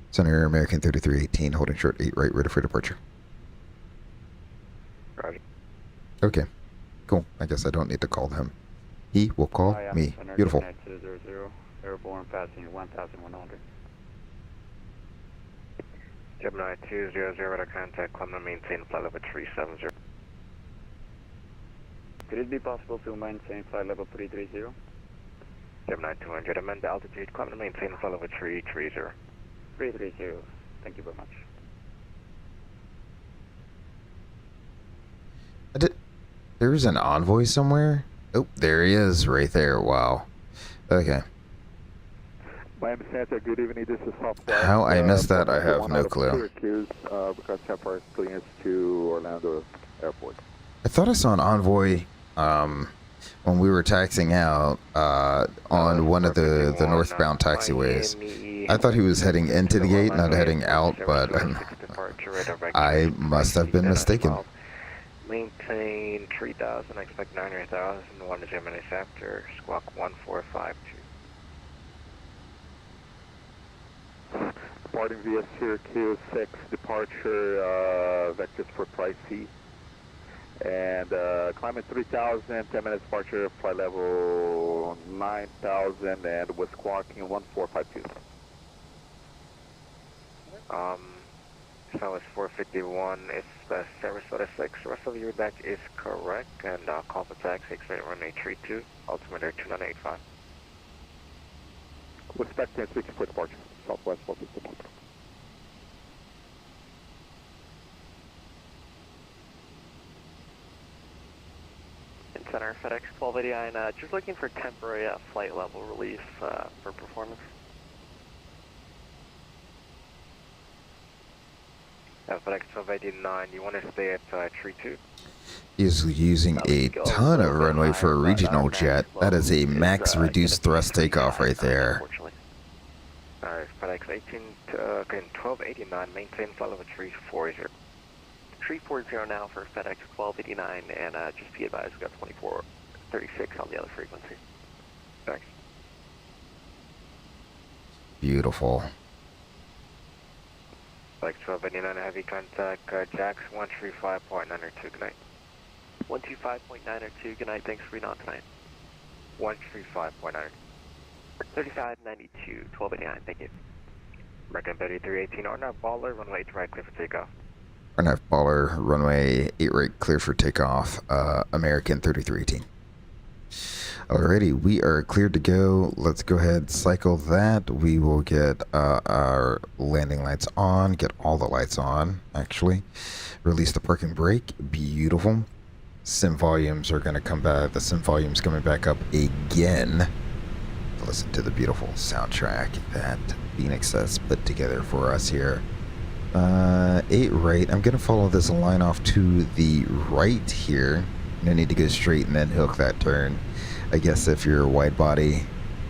Center American 3318, holding short 8 right, ready for departure. Roger. Okay. Cool. I guess I don't need to call him. He will call me. Beautiful. Airborne passing 1,100. Gemini 200 to contact, climb to maintain flight level 370. Could it be possible to maintain flight level 330? Gemini 200, amend the altitude, climb and maintain flight level 330. 330. Thank you very much. There's an envoy somewhere? Oh, there he is, right there. Wow. Okay. Miami Santa, good evening. This is Southwest. How I missed that, I have one no out of clue. Syracuse, because temporary clearance to Orlando Airport. I thought I saw an envoy when we were taxiing out on one of the northbound taxiways. I thought he was heading into the gate, not heading out, but I must have been mistaken. Maintain 3,000, expect 900,000, 1 Gemini after, squawk 1452. Departing via Syracuse 6, departure vectors for Price C. And climbing 3,000, 10 minutes departure, flight level 9,000, and was squawking 1452. So it's 451, it's Sarasota 6, rest of your deck is correct, and call for taxi, expect runway 32, altimeter 2985. Respect 1060 for departure, Southwest 451. Center FedEx 1289, just looking for temporary flight level relief for performance. FedEx 1289, you want to stay at 32? He's using a ton of runway for a regional jet. That is a max reduced thrust takeoff right there. Alright, FedEx 1289, maintain flight level 340. 340 now for FedEx 1289, and just be advised, we got 2436 on the other frequency. Thanks. Beautiful. FedEx 1289, heavy contact, Jax 135.902, good night. 125.902, good night, thanks for being on tonight. 135.902. 3592, 1289, thank you. American 3318, Arnav Baller, runway 8 right, clear for takeoff. Arnav Baller, runway 8 right, clear for takeoff, American 3318. Alrighty, we are cleared to go. Let's go ahead, cycle that. We will get our landing lights on, get all the lights on, actually. Release the parking brake, beautiful. Sim volumes are going to come back, the sim volume's coming back up again. Listen to the beautiful soundtrack that Fenix has put together for us here. 8 right, I'm going to follow this line off to the right here. No need to go straight and then hook that turn. I guess if you're a wide body,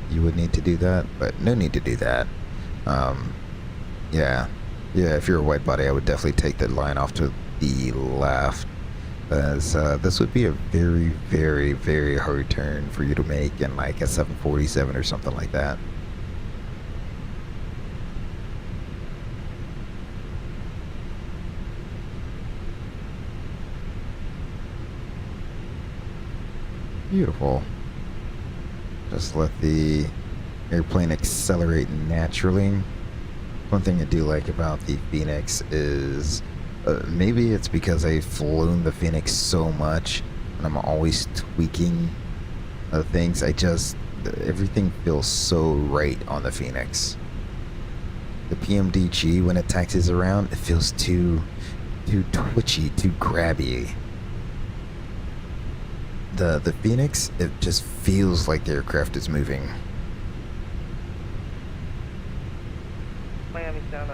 you would need to do that, but no need to do that. Yeah, if you're a wide body, I would definitely take the line off to the left, as this would be a very, very, very hard turn for you to make in like a 747 or something like that. Beautiful. Just let the airplane accelerate naturally. One thing I do like about the Fenix is maybe it's because I've flown the Fenix so much and I'm always tweaking things. Everything feels so right on the Fenix. The PMDG, when it taxis around, it feels too twitchy, too grabby. The Fenix, it just feels like the aircraft is moving. Miami's down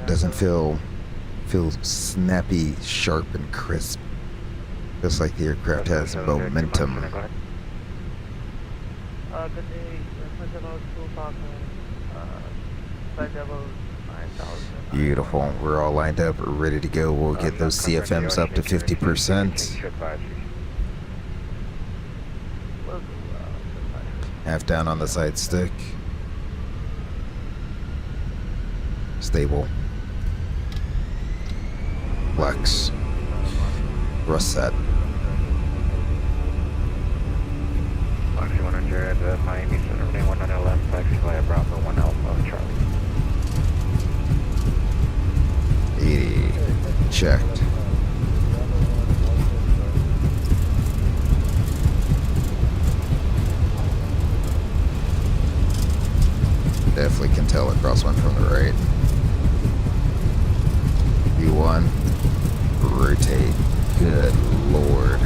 Doesn't feel snappy, sharp, and crisp. Feels like the aircraft has momentum. Good day, flight level 9,000. Beautiful. We're all lined up, ready to go. We'll get those CFMs up to 50%. Half down on the side stick. Stable. Flex. Rust set. Foxy 100, Miami Center, 100 left, taxi via Bravo 1 Alpha, Charlie. 80. Checked. crosswind from the right. V1, rotate. Good lord.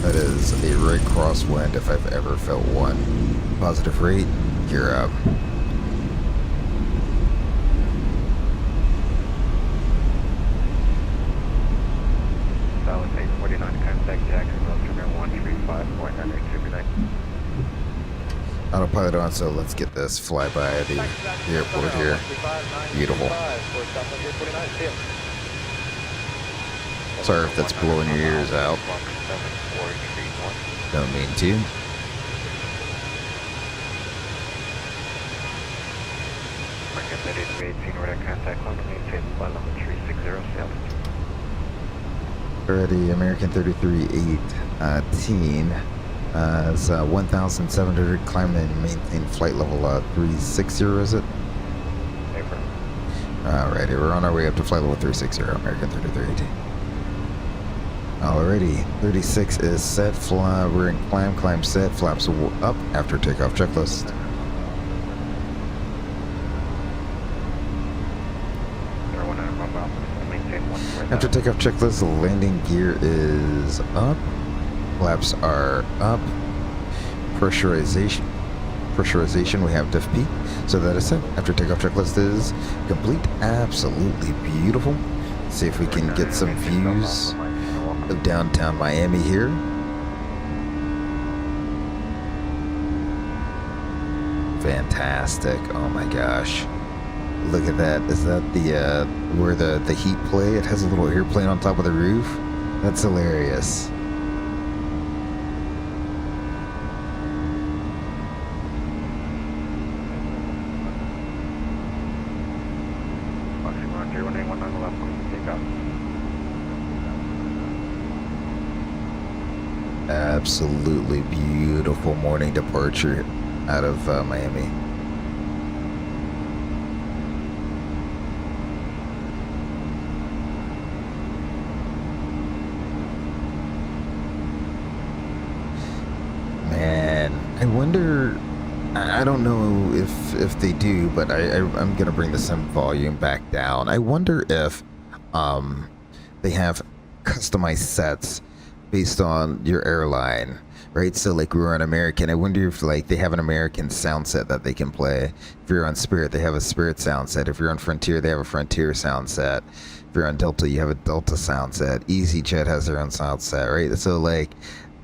That is a right crosswind if I've ever felt one. Positive rate, gear up. Solid 849, contact Jacksonville, Trigger 135.989. Autopilot on, so let's get this flyby of the airport here. Beautiful. Sorry if that's blowing your ears out. Don't mean to. Already, American 3318. It's 1,700, climb and maintain flight level 360, is it? Alrighty, we're on our way up to flight level 360, American 3318. Alrighty, 36 is set, fly, we're in climb set, flaps up after takeoff checklist. After takeoff checklist, the landing gear is up, flaps are up, pressurization, we have diff P, so that is set. After takeoff checklist is complete, absolutely beautiful. Let's see if we can get some views of downtown Miami here. Fantastic, oh my gosh. Look at that. Is that the where the heat play? It has a little airplane on top of the roof. That's hilarious. Absolutely beautiful morning departure out of Miami. Man, I wonder, I don't know if they do, but I'm gonna bring the sim volume back down. I wonder if they have customized sets based on your airline, right? So like we were on American, I wonder if like they have an American sound set that they can play. If you're on Spirit, they have a Spirit sound set. If you're on Frontier, they have a Frontier sound set. If you're on Delta, you have a Delta sound set. EasyJet has their own sound set, right? So like,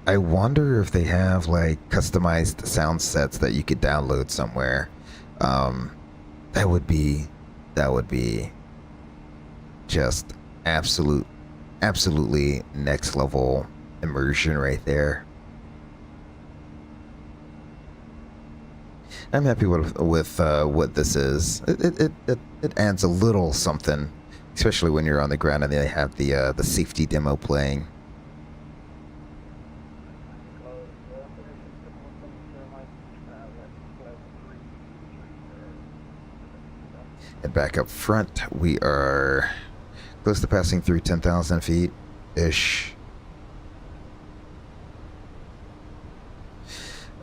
I wonder if they have like customized sound sets that you could download somewhere. That would be just absolutely next level immersion right there. I'm happy with what this is. It adds a little something, especially when you're on the ground and they have the safety demo playing. And back up front, we are close to passing through 10,000 feet ish.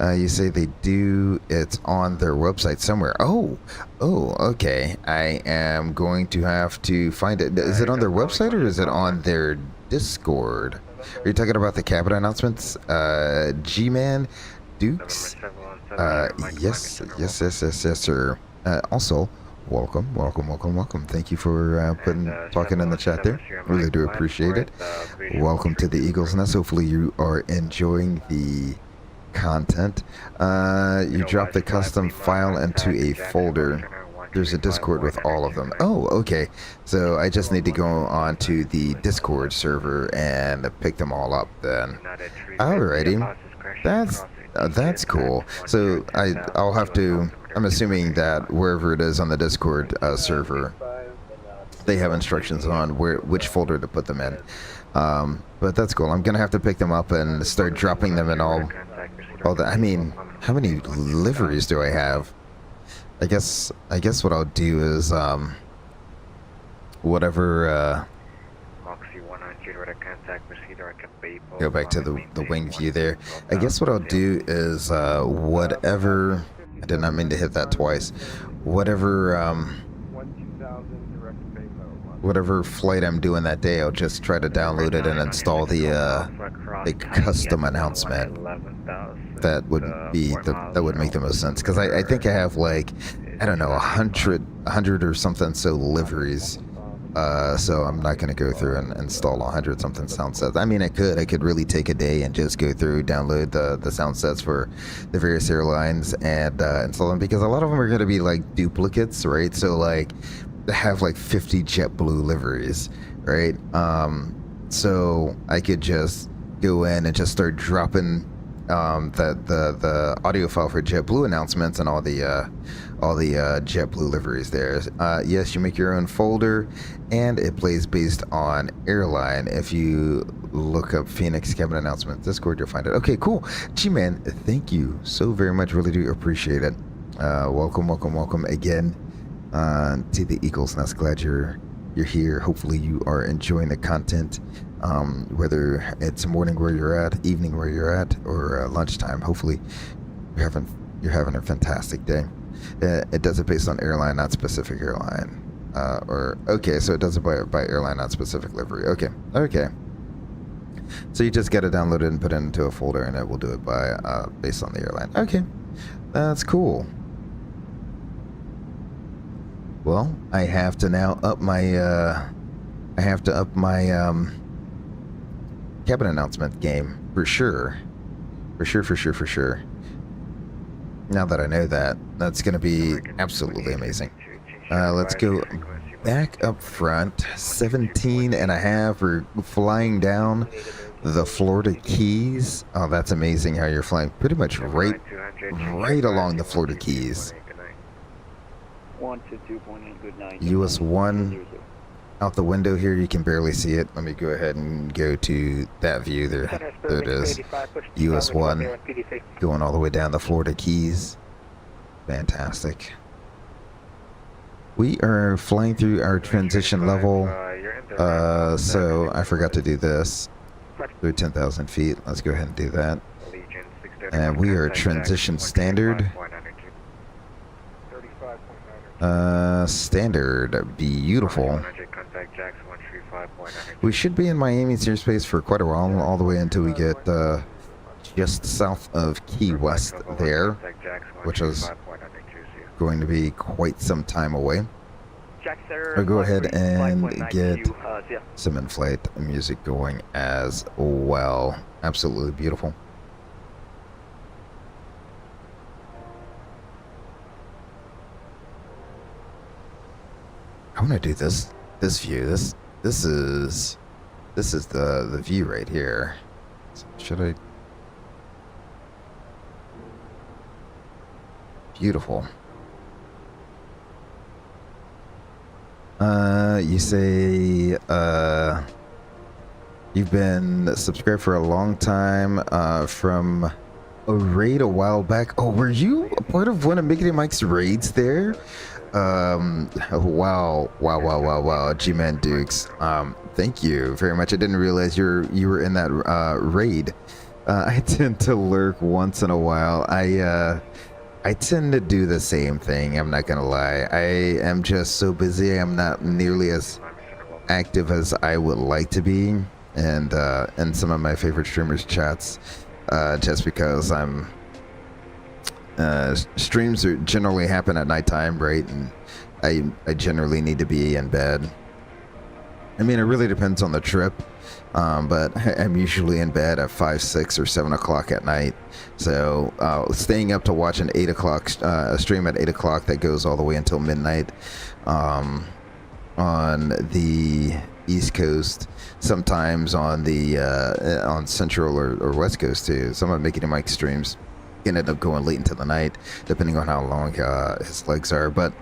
You say they do, it's on their website somewhere. Oh, okay. I am going to have to find it. Is it on their website or is it on their Discord? Are you talking about the cabin announcements? G-Man, Dukes? Yes, sir. Also, welcome. Thank you for talking in the chat there. Really do appreciate it. Welcome to the Eagle's Nest. Hopefully you are enjoying the content. You drop the custom file into a folder. There's a Discord with all of them. Oh, okay. So I just need to go on to the Discord server and pick them all up then. Alrighty. That's cool. So I'll have to, I'm assuming that wherever it is on the Discord server, they have instructions on which folder to put them in. But that's cool. I'm gonna have to pick them up and start dropping them in all that. I mean, how many liveries do I have? I guess what I'll do is whatever. Go back to the wing view there. I guess what I'll do is whatever I did not mean to hit that twice. Whatever, whatever flight I'm doing that day, I'll just try to download it and install the custom announcement. That would that would make the most sense, because I think I have like, I don't know, 100 or something so liveries. So I'm not going to go through and install 100 something sound sets. I mean, I could really take a day and just go through, download the sound sets for the various airlines and install them, because a lot of them are going to be like duplicates, right? So like have like 50 JetBlue liveries, right? So I could just go in and just start dropping the audio file for JetBlue announcements and all the JetBlue liveries there. Yes, you make your own folder, and it plays based on airline. If you look up Fenix cabin announcement Discord, you'll find it. Okay, cool. G-Man, thank you so very much. Really do appreciate it. Welcome again to the Eagles Nest. Glad you're here. Hopefully you are enjoying the content. Whether it's morning where you're at, evening where you're at, or lunchtime, hopefully you're having a fantastic day. It does it based on airline, not specific airline. Okay, so it does it by airline, not specific livery. Okay. So you just got to download it and put it into a folder, and it will do it by based on the airline. Okay, that's cool. Well, I have to now up my cabin announcement game for sure. Now that I know that, that's going to be absolutely amazing. Let's go back up front. 17 and a half. We're flying down the Florida Keys. Oh, that's amazing how you're flying pretty much right along the Florida Keys. US 1 out the window here, you can barely see it. Let me go ahead and go to that view there. There it is. US 1 going all the way down the Florida Keys. Fantastic. We are flying through our transition level. So I forgot to do this. Through 10,000 feet. Let's go ahead and do that. And we are transition standard. Standard. Beautiful. We should be in Miami's airspace for quite a while, all the way until we get just south of Key West there, which is going to be quite some time away. I'll go ahead and get some in-flight music going as well. Absolutely beautiful. I want to do this view. This is the view right here. So should I? Beautiful. You say you've been subscribed for a long time from a raid a while back. Oh, were you a part of one of Mickey and Mike's raids there? Wow, G-Man Dukes. Thank you very much. I didn't realize you were in that raid. I tend to lurk once in a while. I tend to do the same thing. I'm not gonna lie. I am just so busy. I'm not nearly as active as I would like to be, and some of my favorite streamers' chats, just because I'm. Streams generally happen at nighttime, right? And I generally need to be in bed. I mean, it really depends on the trip, but I'm usually in bed at 5, 6, or 7 o'clock at night. So staying up to watch an 8 o'clock a stream at 8 o'clock that goes all the way until midnight on the East Coast, sometimes on the on Central or West Coast too. Some of Mickey and Mike streams ended up going late into the night, depending on how long his legs are. But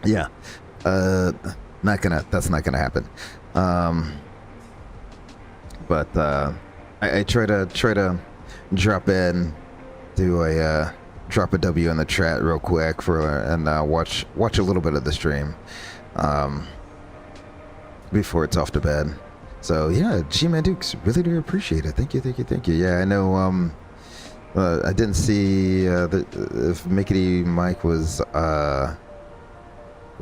yeah, that's not gonna happen. But I try to drop in, do a drop a W in the chat real quick and watch a little bit of the stream before it's off to bed. So yeah, G-Man Dukes, really do appreciate it. Thank you. Yeah, I know. I didn't see if Mickey Mike was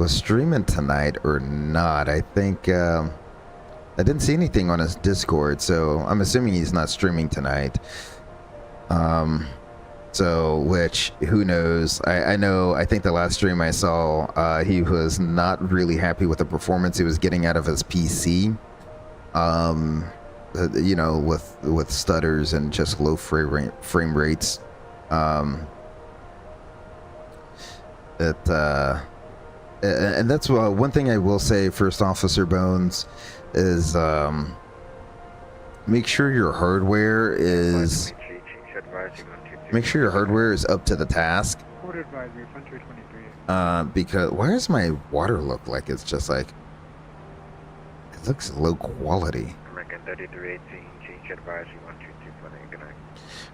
streaming tonight or not. I think I didn't see anything on his Discord, so I'm assuming he's not streaming tonight. So, which, who knows? I think the last stream I saw, he was not really happy with the performance he was getting out of his PC. You know, with stutters and just low frame rates. And that's one thing I will say, First Officer Bones, is make sure your hardware is up to the task. Port advisory, Fund 323. Because why does my water look like it's just like, it looks low quality? American 3318, change advisory 122.8, good night.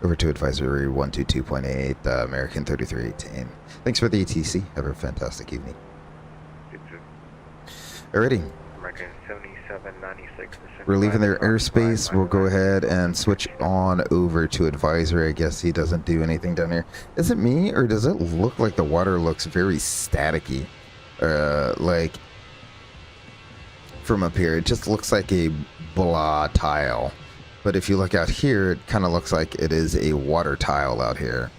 Over to advisory 122.8, American 3318. Thanks for the ATC. Have a fantastic evening. You too. Alrighty. American 7796. We're leaving their airspace. We'll go ahead and switch on over to advisory. I guess he doesn't do anything down here. Is it me, or does it look like the water looks very staticky? Like from up here, it just looks like a blah tile. But if you look out here, it kind of looks like it is a water tile out here.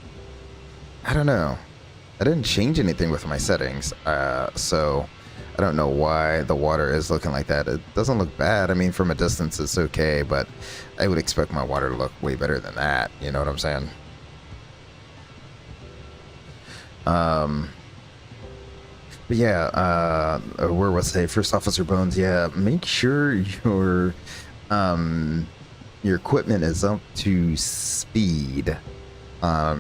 I don't know. I didn't change anything with my settings, so I don't know why the water is looking like that. It doesn't look bad. I mean, from a distance, it's okay, but I would expect my water to look way better than that. You know what I'm saying? But yeah, where was I? First Officer Bones, yeah, make sure your equipment is up to speed,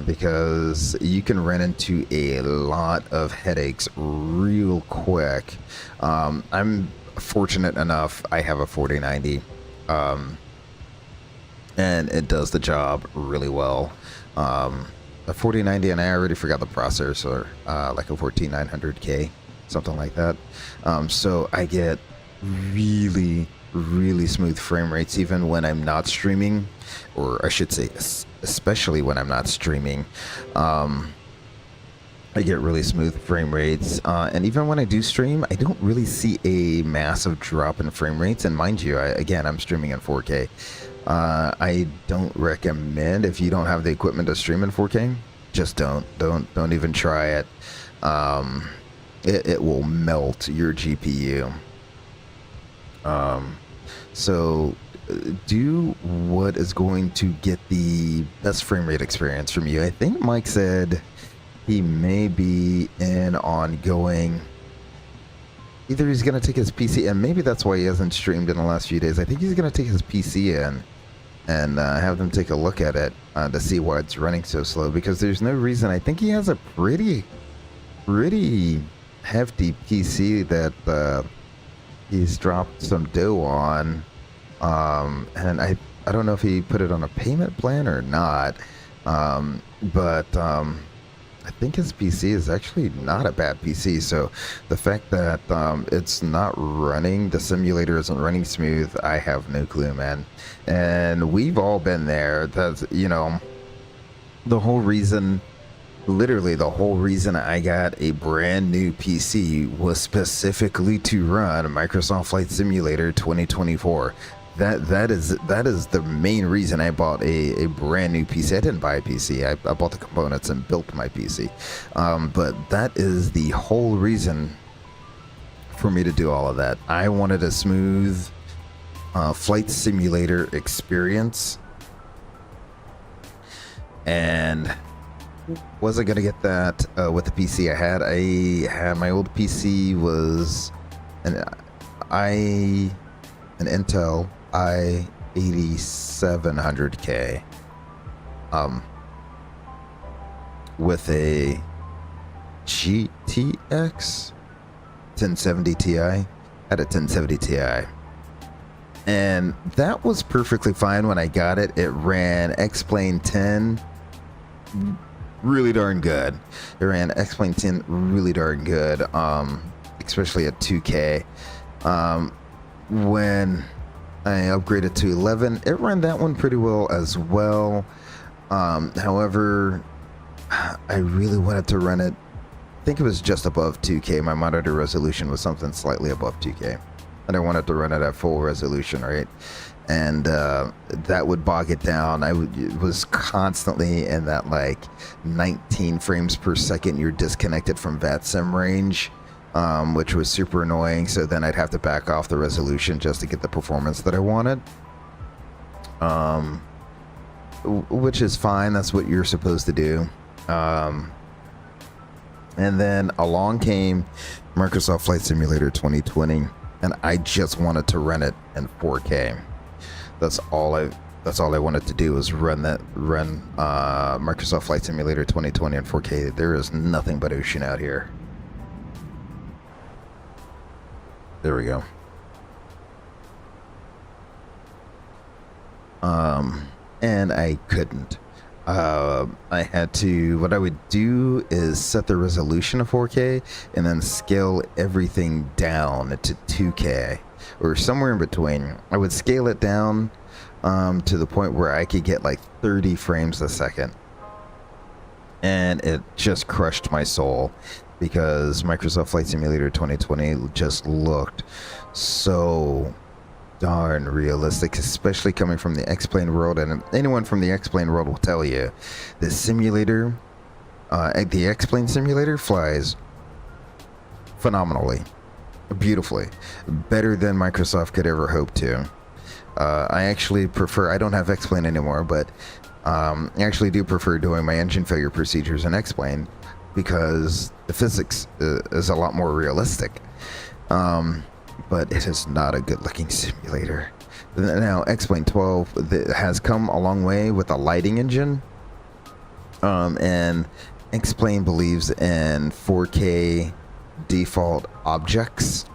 because you can run into a lot of headaches real quick. I'm fortunate enough, I have a 4090, and it does the job really well. A 4090, and I already forgot the processor, like a 14900K, something like that. So I get really smooth frame rates even when I'm not streaming, or I should say especially when I'm not streaming. I get really smooth frame rates, and even when I do stream, I don't really see a massive drop in frame rates. And mind you, again, I'm streaming in 4K. I don't recommend, if you don't have the equipment to stream in 4K, just don't even try it. It will melt your GPU. So do what is going to get the best frame rate experience from you. I think Mike said he may be in on going, either he's going to take his PC, and maybe that's why he hasn't streamed in the last few days. I think he's going to take his PC in and have them take a look at it to see why it's running so slow, because there's no reason. I think he has a pretty hefty PC that he's dropped some dough on, and I don't know if he put it on a payment plan or not, but I think his PC is actually not a bad PC. So the fact that it's not running, the simulator isn't running smooth, I have no clue, man. And we've all been there. That's, you know, the whole reason, literally the whole reason I got a brand new PC was specifically to run Microsoft Flight Simulator 2024. That is the main reason I bought a brand new PC. I didn't buy a PC. I bought the components and built my PC. But that is the whole reason for me to do all of that. I wanted a smooth flight simulator experience, and wasn't gonna get that with the PC I had. My old PC was an Intel i8700K with a GTX 1070 Ti. Had a 1070 Ti, and that was perfectly fine when I got it. It ran X-Plane 10 really darn good. It ran X-Plane 10 really darn good, especially at 2K. When I upgraded to 11, it ran that one pretty well as well. However, I really wanted to run it. I think it was just above 2K. My monitor resolution was something slightly above 2K. And I wanted to run it at full resolution, right? And that would bog it down. It was constantly in that like 19 frames per second. You're disconnected from VATSIM range, which was super annoying. So then I'd have to back off the resolution just to get the performance that I wanted. Which is fine. That's what you're supposed to do. And then along came Microsoft Flight Simulator 2020, and I just wanted to run it in 4K. That's all I wanted to do was run Microsoft Flight Simulator 2020 in 4K. There is nothing but ocean out here. There we go. And I couldn't. I had to, what I would do is set the resolution of 4K and then scale everything down to 2K or somewhere in between. I would scale it down to the point where I could get like 30 frames a second. And it just crushed my soul because Microsoft Flight Simulator 2020 just looked so darn realistic, especially coming from the X-Plane world, and anyone from the X-Plane world will tell you the simulator, the X-Plane simulator flies phenomenally, beautifully, better than Microsoft could ever hope to. I actually prefer, I don't have X-Plane anymore, but I actually do prefer doing my engine failure procedures in X-Plane because the physics is a lot more realistic. But it is not a good looking simulator. Now, X-Plane 12 has come a long way with a lighting engine. And X-Plane believes in 4K default objects.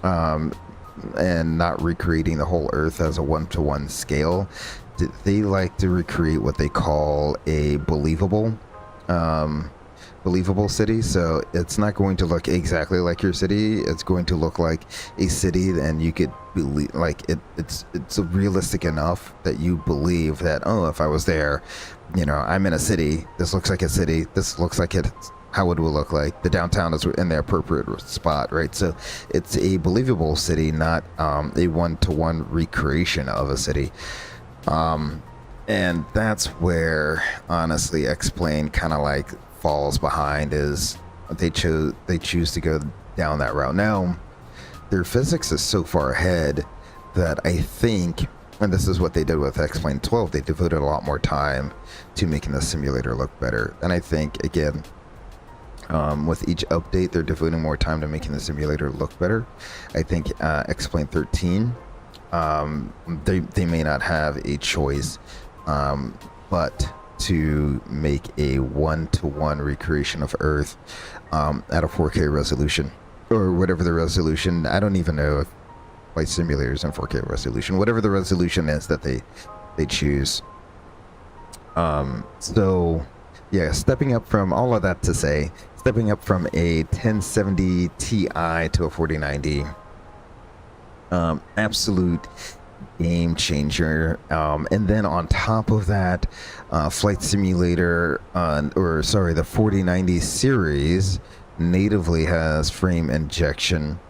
And not recreating the whole Earth as a 1-to-1 scale. They like to recreate what they call a believable city. So it's not going to look exactly like your city. It's going to look like a city, and you could believe, like, it's realistic enough that you believe that, oh, if I was there, you know, I'm in a city, this looks like a city, this looks like it's how it will look like. The downtown is in the appropriate spot, right? So it's a believable city, not a 1-to-1 recreation of a city. And that's where, honestly, X-Plane kind of like falls behind, is they choose to go down that route. Now, their physics is so far ahead that I think, and this is what they did with X-Plane 12, they devoted a lot more time to making the simulator look better. And I think, again, with each update, they're devoting more time to making the simulator look better. I think X-Plane 13, they may not have a choice, but to make a 1-to-1 recreation of Earth at a 4K resolution, or whatever the resolution. I don't even know if Flight Simulators in 4K resolution, whatever the resolution is that they choose. So yeah, stepping up from all of that to say, stepping up from a 1070 Ti to a 4090, absolute game changer. And then on top of that, Flight Simulator, the 4090 series natively has frame injection,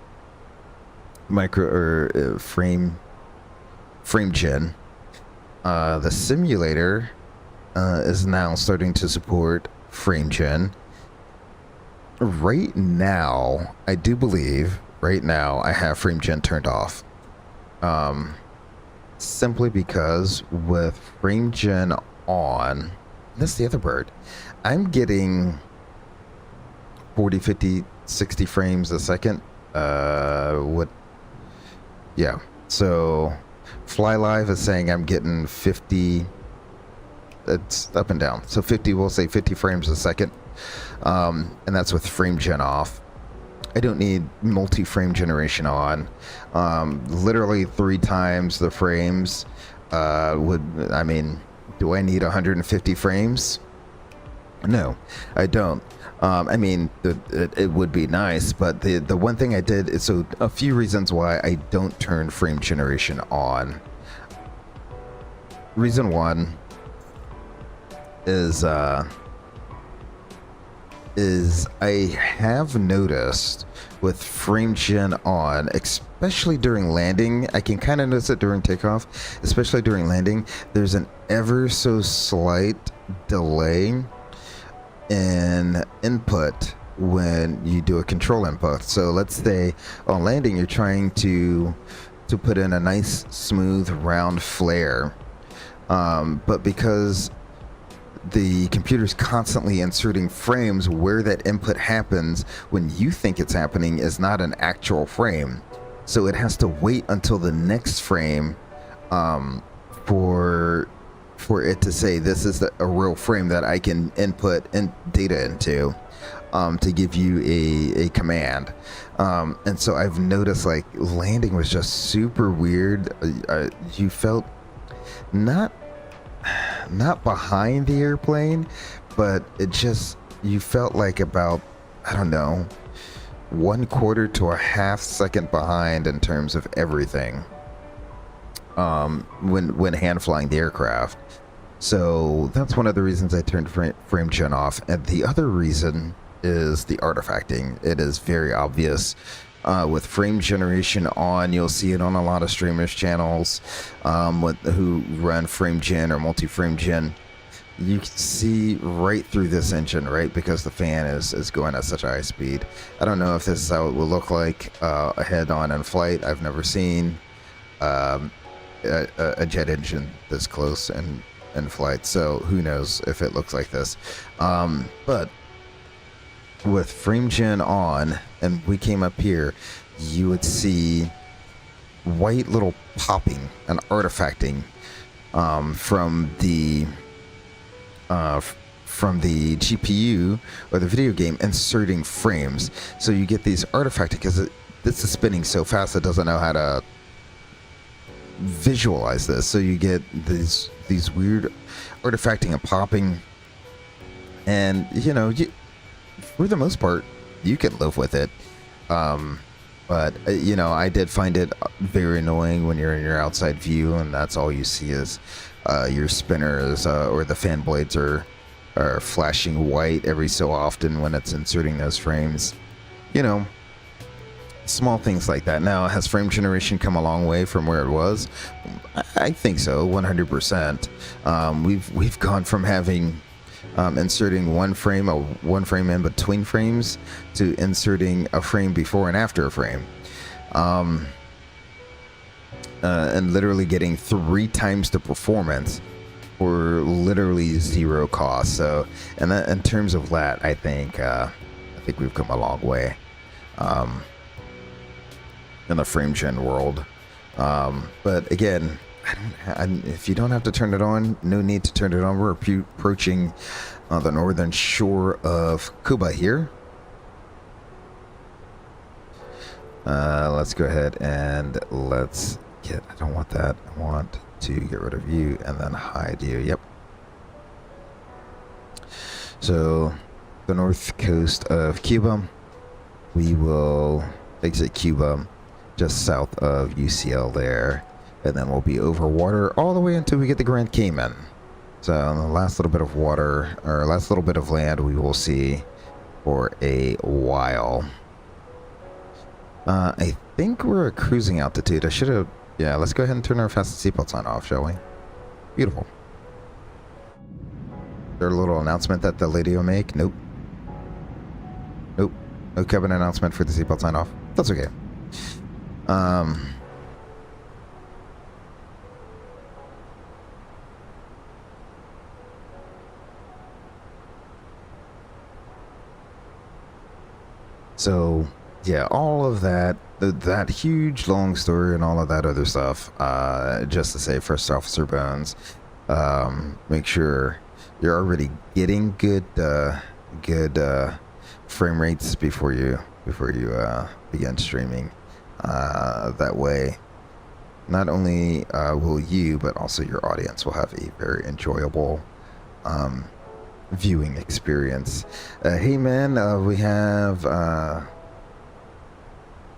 frame gen. The simulator is now starting to support frame gen. Right now, I do believe I have frame gen turned off. Simply because with frame gen on, that's the other bird, I'm getting 40, 50, 60 frames a second. So Fly Live is saying I'm getting 50. It's up and down. So 50, we'll say 50 frames a second. And that's with frame gen off. I don't need multi-frame generation on. Literally 3 times the frames do I need 150 frames? No, I don't. It would be nice, but the one thing I did is, so a few reasons why I don't turn frame generation on. Reason 1 is I have noticed with frame gen on, especially during landing, I can kind of notice it during takeoff, especially during landing, there's an ever so slight delay in input when you do a control input. So let's say on landing you're trying to put in a nice smooth round flare, but because the computer's constantly inserting frames where that input happens when you think it's happening is not an actual frame, so it has to wait until the next frame for it to say this is a real frame that I can input data into to give you a command. And so I've noticed like landing was just super weird. You felt not behind the airplane, but you felt like about, I don't know, 1/4 to a half second behind in terms of everything when hand flying the aircraft. So that's one of the reasons I turned frame gen off. And the other reason is the artifacting. It is very obvious. With frame generation on, you'll see it on a lot of streamers channels who run frame gen or multi-frame gen. You can see right through this engine, right? Because the fan is going at such a high speed. I don't know if this is how it will look like head-on in flight. I've never seen a jet engine this close in flight, so who knows if it looks like this. But with frame gen on and we came up here, you would see white little popping and artifacting from the GPU or the video game inserting frames. So you get these artifacting because this is spinning so fast it doesn't know how to visualize this. So you get these weird artifacting and popping, and for the most part, you can live with it. But I did find it very annoying when you're in your outside view and that's all you see is your spinners or the fan blades are flashing white every so often when it's inserting those frames. Small things like that. Now, has frame generation come a long way from where it was? I think so, 100%. We've gone from having inserting one frame in between frames to inserting a frame before and after a frame, and literally getting 3 times the performance for literally 0 cost. So, and that, in terms of that, I think we've come a long way in the frame gen world. But again, if you don't have to turn it on, no need to turn it on. We're approaching the northern shore of Cuba here. Let's go ahead and let's get, I don't want that. I want to get rid of you and then hide you. Yep. So the north coast of Cuba, we will exit Cuba just south of UCL there, and then we'll be over water all the way until we get the Grand Cayman. So the last little bit of water, or last little bit of land, we will see for a while. I think we're at cruising altitude. I should have, yeah, let's go ahead and turn our fasten seatbelt sign off, shall we? Beautiful. Is there a little announcement that the lady will make? Nope. Nope. No cabin announcement for the seatbelt sign off. That's okay. So yeah, all of that huge long story and all of that other stuff, just to say, First Officer Bones, make sure you're already getting good frame rates before you begin streaming. That way, not only will you, but also your audience will have a very enjoyable viewing experience. Hey man, we have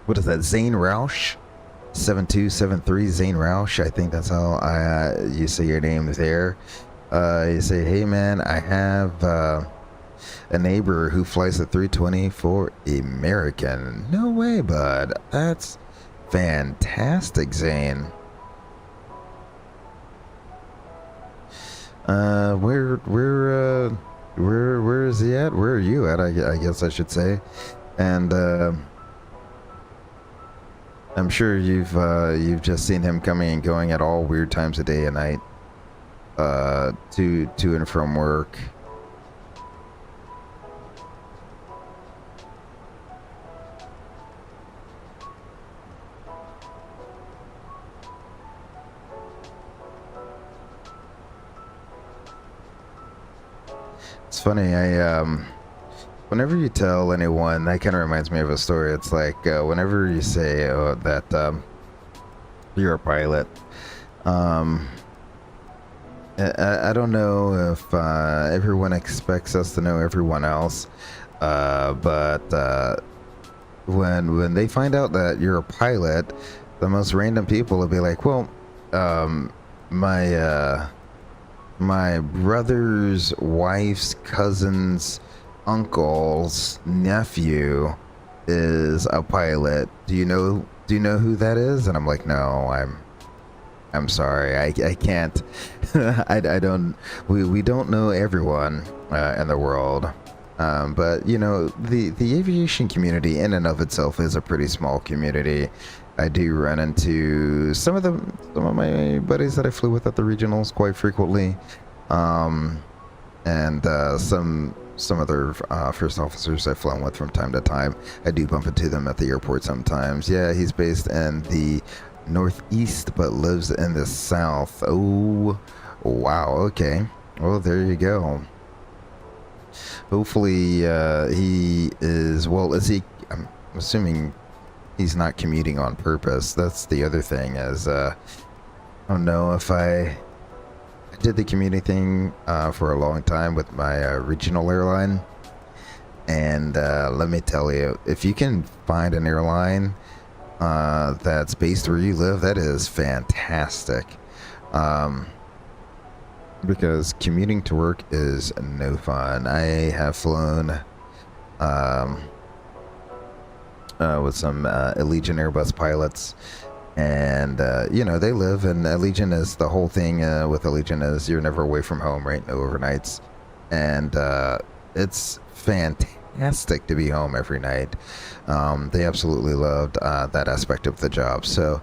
what is that, Zane Roush 7273, Zane Roush, I think that's how you say your name there. You say, hey man, I have a neighbor who flies the 320 for American. No way, bud. That's fantastic, Zane. Where is he at? Where are you at? I guess I should say. And I'm sure you've just seen him coming and going at all weird times of day and night, to and from work. It's funny, whenever you tell anyone, that kind of reminds me of a story. It's like, whenever you say that you're a pilot, I don't know if everyone expects us to know everyone else, but when they find out that you're a pilot, the most random people will be like, well, my brother's wife's cousin's uncle's nephew is a pilot. Do you know who that is? And I'm like, no, I'm sorry, I can't. I don't. We don't know everyone in the world, but you know, the aviation community in and of itself is a pretty small community. I do run into some of my buddies that I flew with at the regionals quite frequently, and some other first officers I've flown with from time to time. I do bump into them at the airport sometimes. Yeah, he's based in the Northeast but lives in the South. Oh, wow. Okay. Well, there you go. Hopefully, he is. Well, is he? I'm assuming he's not commuting on purpose. That's the other thing. Is I don't know if I did the commuting thing for a long time with my regional airline, and let me tell you, if you can find an airline that's based where you live, that is fantastic, because commuting to work is no fun. I have flown with some Allegiant Airbus pilots, and you know, they live, and Allegiant is the whole thing with Allegiant is you're never away from home, right? No overnights, and it's fantastic to be home every night. They absolutely loved that aspect of the job. So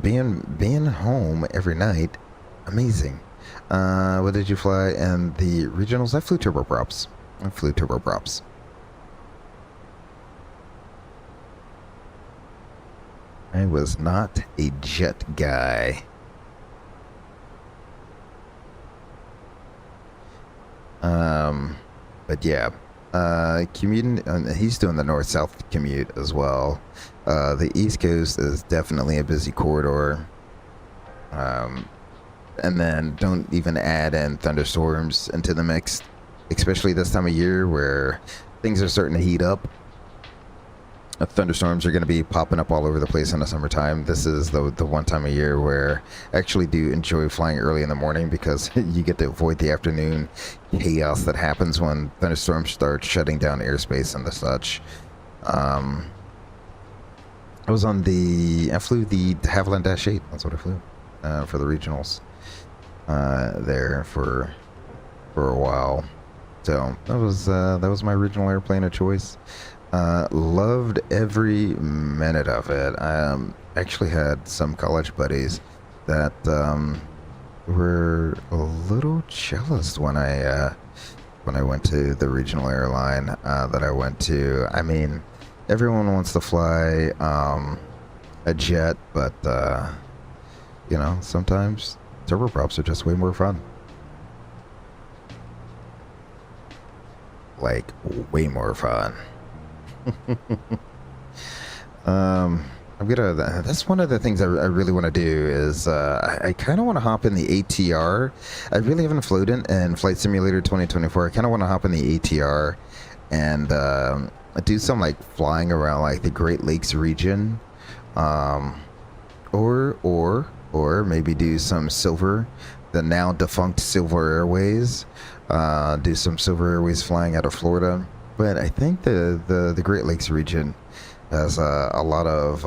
being home every night, amazing. What did you fly in the regionals? I flew turboprops. I was not a jet guy. But yeah, commuting, he's doing the north-south commute as well. The East Coast is definitely a busy corridor. And then don't even add in thunderstorms into the mix, especially this time of year where things are starting to heat up. Thunderstorms are going to be popping up all over the place in the summertime. This is the one time of year where I actually do enjoy flying early in the morning, because you get to avoid the afternoon chaos that happens when thunderstorms start shutting down airspace and the such. I flew the Havilland -8. That's what I flew for the regionals there for a while. So that was my original airplane of choice. Loved every minute of it. I actually had some college buddies that were a little jealous when I went to the regional airline that I went to. I mean, everyone wants to fly a jet, but you know, sometimes turboprops are just way more fun. Like, way more fun. That's one of the things I really want to do is I kind of want to hop in the ATR. I really haven't flown in Flight Simulator 2024. I kind of want to hop in the ATR and do some like flying around like the Great Lakes region, or maybe do some silver the now defunct Silver Airways. Do some Silver Airways flying out of Florida. But I think the Great Lakes region has a lot of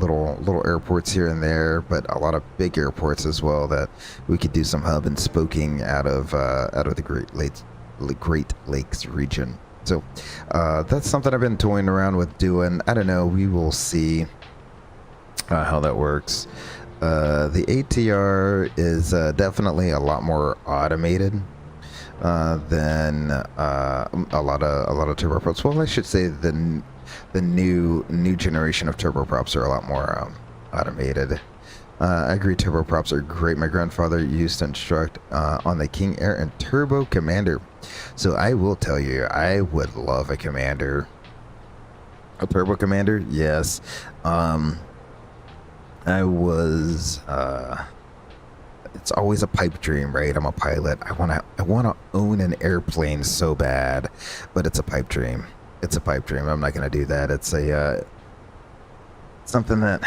little airports here and there, but a lot of big airports as well that we could do some hub and spoking out of the Great Lakes region. So that's something I've been toying around with doing. I don't know. We will see how that works. The ATR is definitely a lot more automated than a lot of turboprops. Well, I should say the new generation of turboprops are a lot more automated. I agree, turboprops are great. My grandfather used to instruct on the King Air and Turbo Commander. So I will tell you, I would love a Commander. A Turbo Commander? Yes. I was it's always a pipe dream, right? I'm a pilot. I wanna own an airplane so bad, but it's a pipe dream. It's a pipe dream. I'm not gonna do that. It's a something that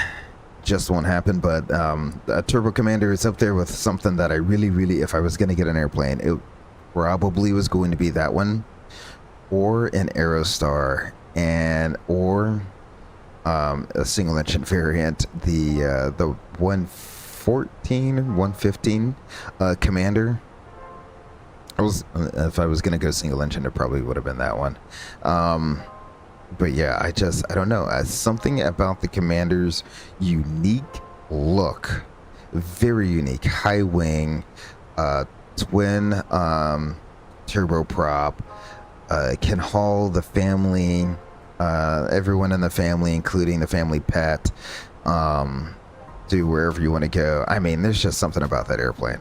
just won't happen. But a Turbo Commander is up there with something that I really, if I was gonna get an airplane, it probably was going to be that one, or an Aerostar, or a single engine variant, the 115 Commander. If I was gonna go single engine, it probably would have been that one. But yeah, I don't know. Something about the Commander's unique look, very unique, high wing, twin turboprop, can haul the family, everyone in the family, including the family pet, to wherever you want to go. I mean, there's just something about that airplane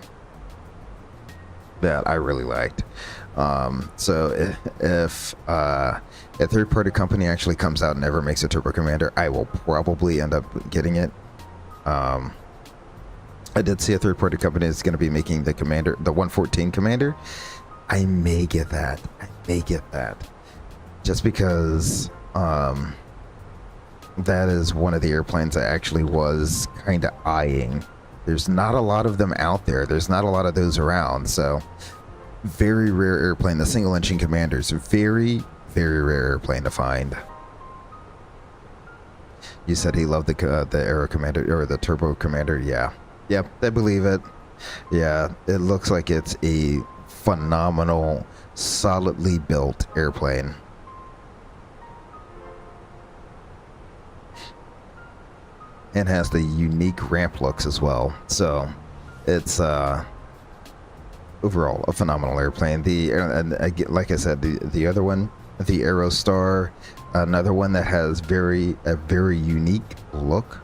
that I really liked. So if a third-party company actually comes out and never makes a Turbo Commander, I will probably end up getting it. I did see a third-party company that's going to be making the Commander, the 114 Commander. I may get that. Just because that is one of the airplanes I actually was kind of eyeing. There's not a lot of them out there. There's not a lot of those around. So very rare airplane. The single engine Commanders, very rare airplane to find. You said he loved the Aero Commander or the Turbo Commander. Yeah. Yep, I believe it. Yeah, it looks like it's a phenomenal, solidly built airplane. And has the unique ramp looks as well. So it's overall a phenomenal airplane. Like I said, the other one, the Aerostar, another one that has a very unique look.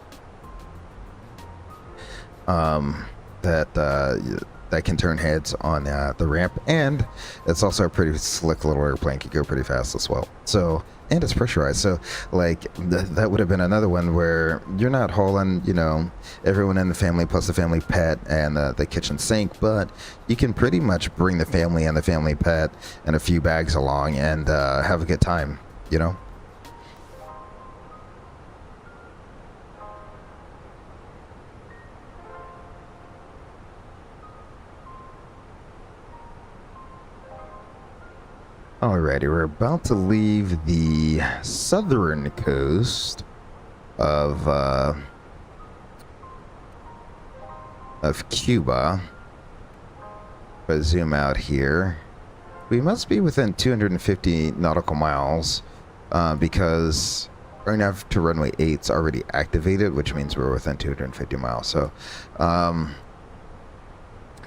That can turn heads on the ramp, and it's also a pretty slick little airplane. Can go pretty fast as well. So, and it's pressurized. So, like that would have been another one where you're not hauling, everyone in the family plus the family pet and the kitchen sink, but you can pretty much bring the family and the family pet and a few bags along and have a good time. Alrighty, we're about to leave the southern coast of Cuba. If I zoom out here, we must be within 250 nautical miles because right now to runway 8's already activated, which means we're within 250 miles. So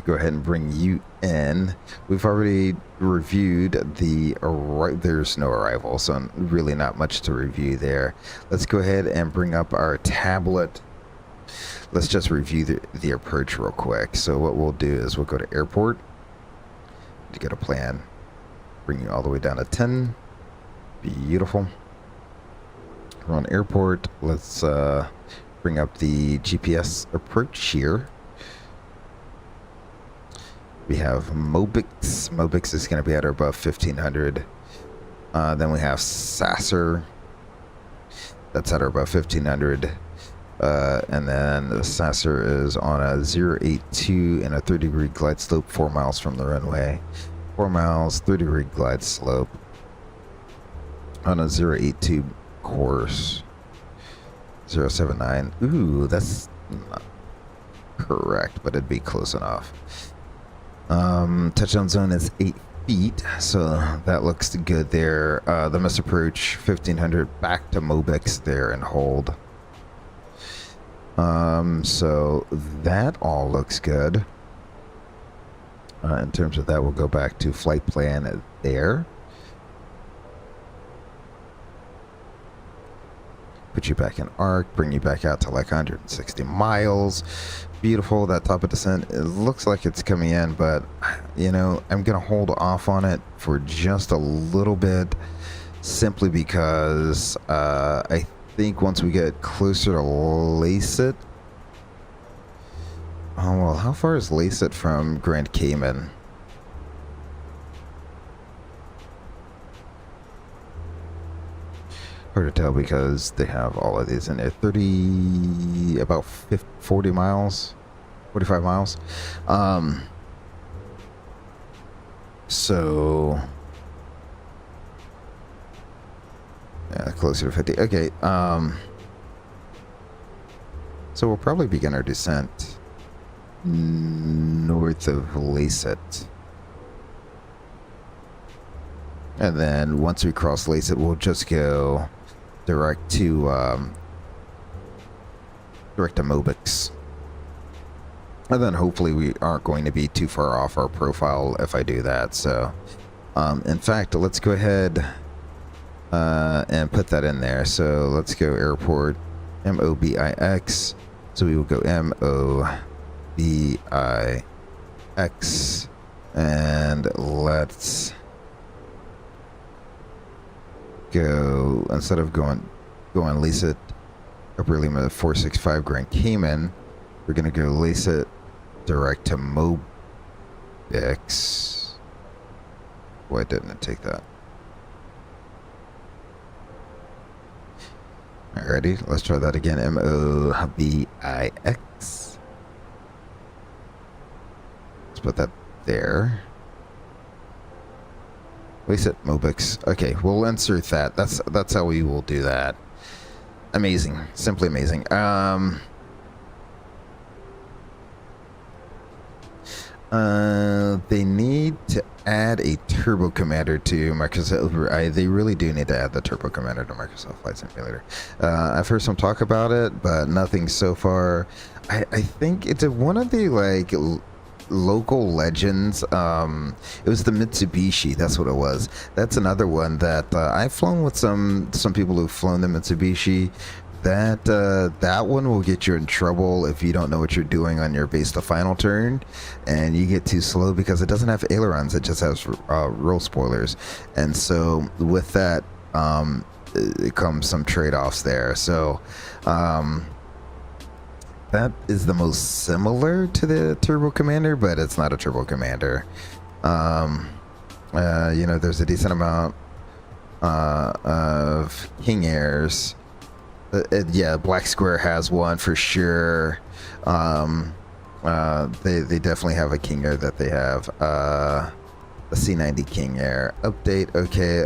go ahead and bring you in. We've already reviewed there's no arrival, so really not much to review there. Let's go ahead and bring up our tablet. Let's just review the approach real quick. So what we'll do is we'll go to airport to get a plan. Bring you all the way down to 10. Beautiful. We're on airport. Let's bring up the GPS approach here. We have Mobix. Mobix is going to be at or above 1500. Then we have Sasser. That's at or above 1500. And then the Sasser is on a 082 and a 3-degree glide slope 4 miles from the runway. 4 miles, 3-degree glide slope on a 082 course. 079. Ooh, that's not correct, but it'd be close enough. Touchdown zone is 8 feet, so that looks good there. The miss approach 1500 back to Mobix there and hold. So that all looks good. In terms of that, we'll go back to flight plan there. Put you back in arc, bring you back out to like 160 miles. Beautiful. That top of descent, it looks like it's coming in, but you know, I'm gonna hold off on it for just a little bit, simply because I think once we get closer to Lacet. Oh well, how far is Lacet from Grand Cayman? Hard to tell because they have all of these in there. 40 miles, 45 miles. So yeah, closer to 50. Okay. So we'll probably begin our descent north of Lacet. And then once we cross Lacet, we'll just go direct to Mobix. And then hopefully we aren't going to be too far off our profile if I do that. So in fact, let's go ahead and put that in there. So let's go airport MOBIX. So we will go MOBIX and let's go, instead of going Lacet Upper Lima 465 Grand Cayman, we're gonna go Lacet direct to Mobix. Why didn't it take that? Alrighty, let's try that again. MOBIX. Let's put that there. Lacet Mobix. Okay, we'll insert that. That's how we will do that. Amazing, simply amazing. They need to add a Turbo Commander to Microsoft. They really do need to add the Turbo Commander to Microsoft Flight Simulator. I've heard some talk about it, but nothing so far. I think it's one of the like local legends. It was the Mitsubishi. That's what it was. That's another one that I've flown with some people who've flown the Mitsubishi. That one will get you in trouble if you don't know what you're doing on your base to final turn and you get too slow, because it doesn't have ailerons, it just has roll spoilers. And so with that it comes some trade-offs there. So that is the most similar to the Turbo Commander, but it's not a Turbo Commander. You know, there's a decent amount of King Airs. Yeah, Black Square has one for sure. They definitely have a King Air that they have. A C90 King Air update. Okay,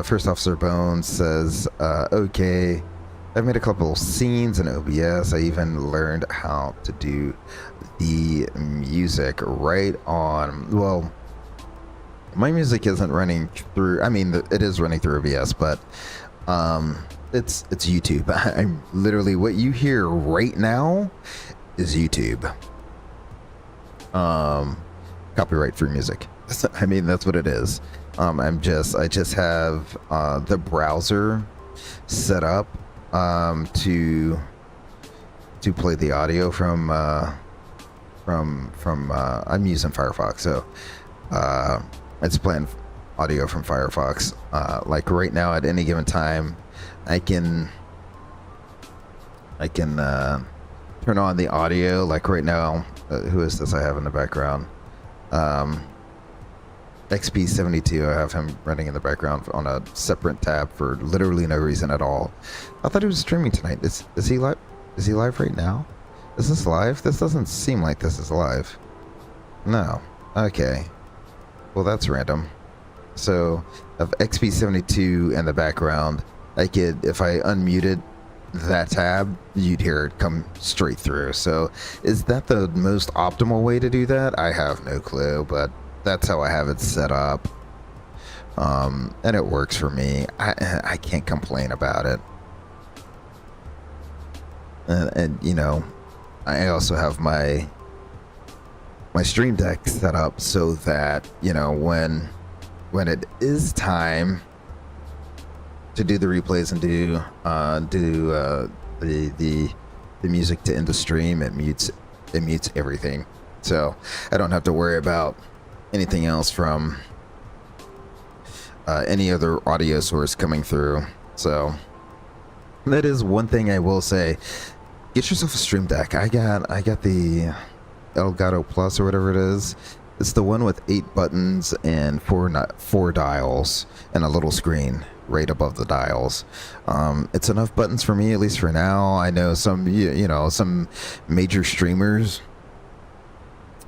First Officer Bones says, okay, I've made a couple scenes in OBS. I even learned how to do the music right on. Well, my music isn't running through. I mean, it is running through OBS, but it's YouTube. I'm literally, what you hear right now is YouTube. Copyright free music. I mean, that's what it is. I just have the browser set up to play the audio from I'm using Firefox, so it's playing audio from Firefox. Like right now, at any given time, I can turn on the audio. Like right now, who is this I have in the background? XP72, I have him running in the background on a separate tab for literally no reason at all. I thought he was streaming tonight. Is he live? Is he live right now? Is this live? This doesn't seem like this is live. No. Okay. Well, that's random. So, of XP72 in the background, I could, if I unmuted that tab, you'd hear it come straight through. So, is that the most optimal way to do that? I have no clue, but that's how I have it set up. And it works for me. I can't complain about it. And you know, I also have my Stream Deck set up so that, you know, when it is time to do the replays and do the music to end the stream, it mutes everything, so I don't have to worry about anything else from any other audio source coming through. So that is one thing I will say. Get yourself a Stream Deck. I got the Elgato Plus or whatever it is. It's the one with 8 buttons and 4 dials and a little screen right above the dials. It's enough buttons for me, at least for now. I know some, you know, some major streamers,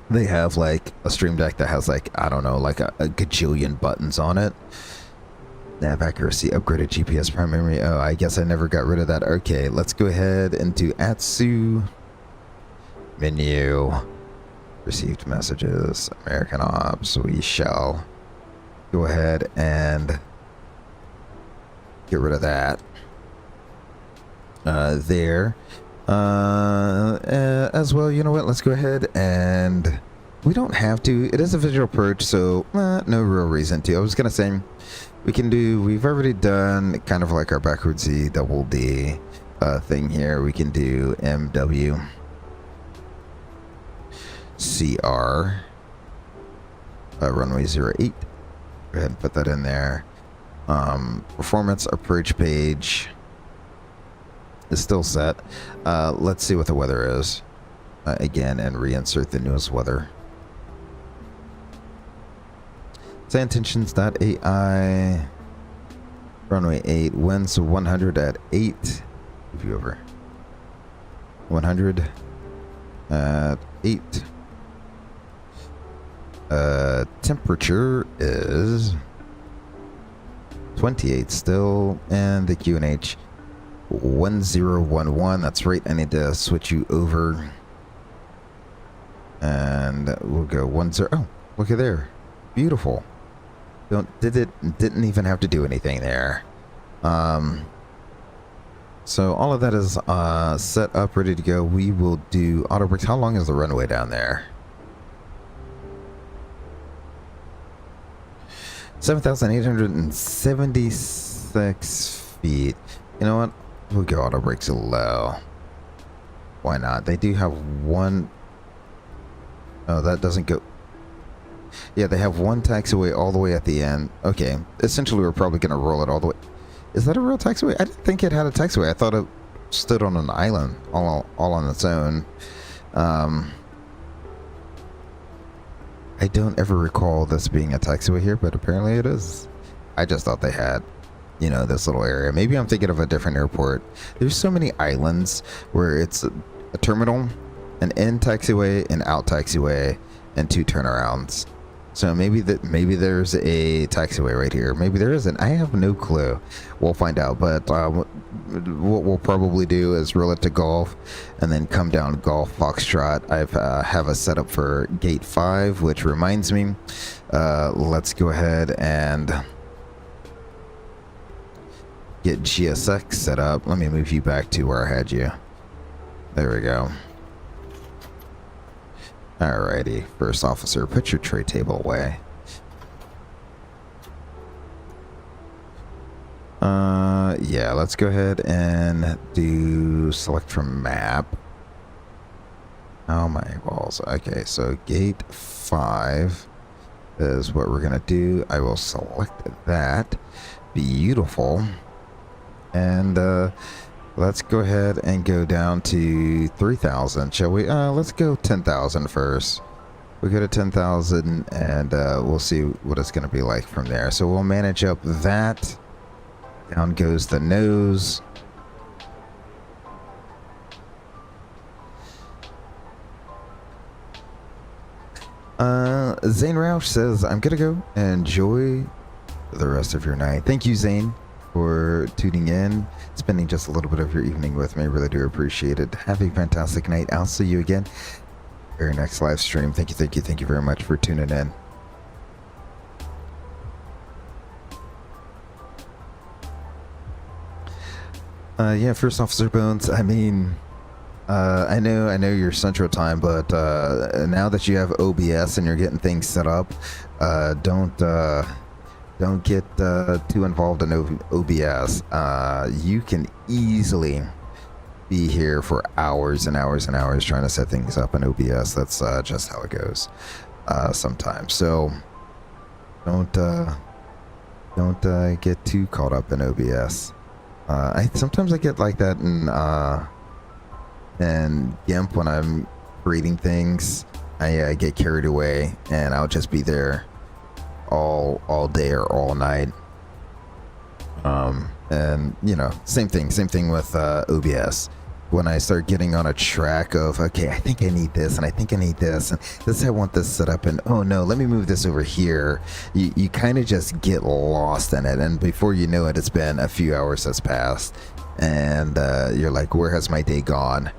they have like a Stream Deck that has like, I don't know, like a gajillion buttons on it. Nav accuracy, upgraded GPS prime memory. Oh, I guess I never got rid of that. Okay, let's go ahead and do ATSU menu. Received messages, American Ops. We shall go ahead and get rid of that. There. As well, you know what? Let's go ahead and we don't have to. It is a visual purge, so no real reason to. I was gonna say we've already done kind of like our backwards Z double D thing here. We can do MW CR runway 08. Go ahead and put that in there. Performance approach page is still set. Let's see what the weather is again and reinsert the newest weather. Say intentions.ai runway 8 winds 100 at 8. Move you over. 100 at 8. Temperature is 28 still, and the QNH 1011. That's right. I need to switch you over, and we'll go 10. Oh, look at there, beautiful. Didn't even have to do anything there. So all of that is set up, ready to go. We will do auto brakes. How long is the runway down there? 7,876 feet. You know what? We'll go auto brakes low. Why not? They do have one. Oh, that doesn't go. Yeah, they have one taxiway all the way at the end. Okay. Essentially, we're probably going to roll it all the way. Is that a real taxiway? I didn't think it had a taxiway. I thought it stood on an island all on its own. I don't ever recall this being a taxiway here, but apparently it is. I just thought they had, you know, this little area. Maybe I'm thinking of a different airport. There's so many islands where it's a terminal, an in taxiway, an out taxiway, and 2 turnarounds. So maybe there's a taxiway right here. Maybe there isn't. I have no clue. We'll find out. But what we'll probably do is roll it to Golf, and then come down Golf Foxtrot. I have a setup for Gate 5, which reminds me. Let's go ahead and get GSX set up. Let me move you back to where I had you. There we go. Alrighty, first officer, put your tray table away. Yeah, let's go ahead and do select from map. Oh my balls. Okay, so gate 5 is what we're gonna do. I will select that. Beautiful. And let's go ahead and go down to 3,000, shall we? Let's go 10,000 first. We go to 10,000 and we'll see what it's going to be like from there. So we'll manage up that. Down goes the nose. Zane Roush says, I'm gonna go. Enjoy the rest of your night. Thank you, Zane, for tuning in, spending just a little bit of your evening with me. Really do appreciate it. Have a fantastic night. I'll see you again very next live stream. Thank you very much for tuning in. Yeah, First Officer Bones, I mean, I know you're Central Time, but now that you have OBS and you're getting things set up, don't get too involved in OBS. You can easily be here for hours and hours and hours trying to set things up in OBS. That's just how it goes sometimes. So don't get too caught up in OBS. Sometimes I get like that in GIMP when I'm creating things. I get carried away and I'll just be there all day or all night. And you know, same thing with OBS. When I start getting on a track of, okay, I think I need this and I think I need this and this, I want this set up, and oh no, let me move this over here. You kind of just get lost in it, and before you know it, it's been a few hours that's passed, and you're like, where has my day gone?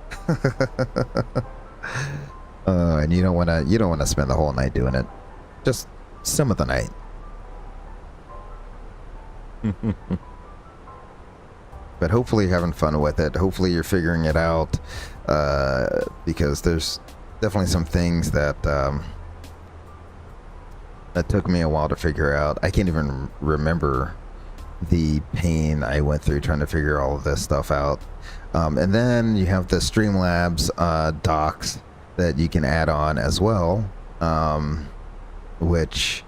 And you don't want to spend the whole night doing it. Just some of the night. But hopefully you're having fun with it. Hopefully you're figuring it out, because there's definitely some things that that took me a while to figure out. I can't even remember the pain I went through trying to figure all of this stuff out. And then you have the Streamlabs docs that you can add on as well, which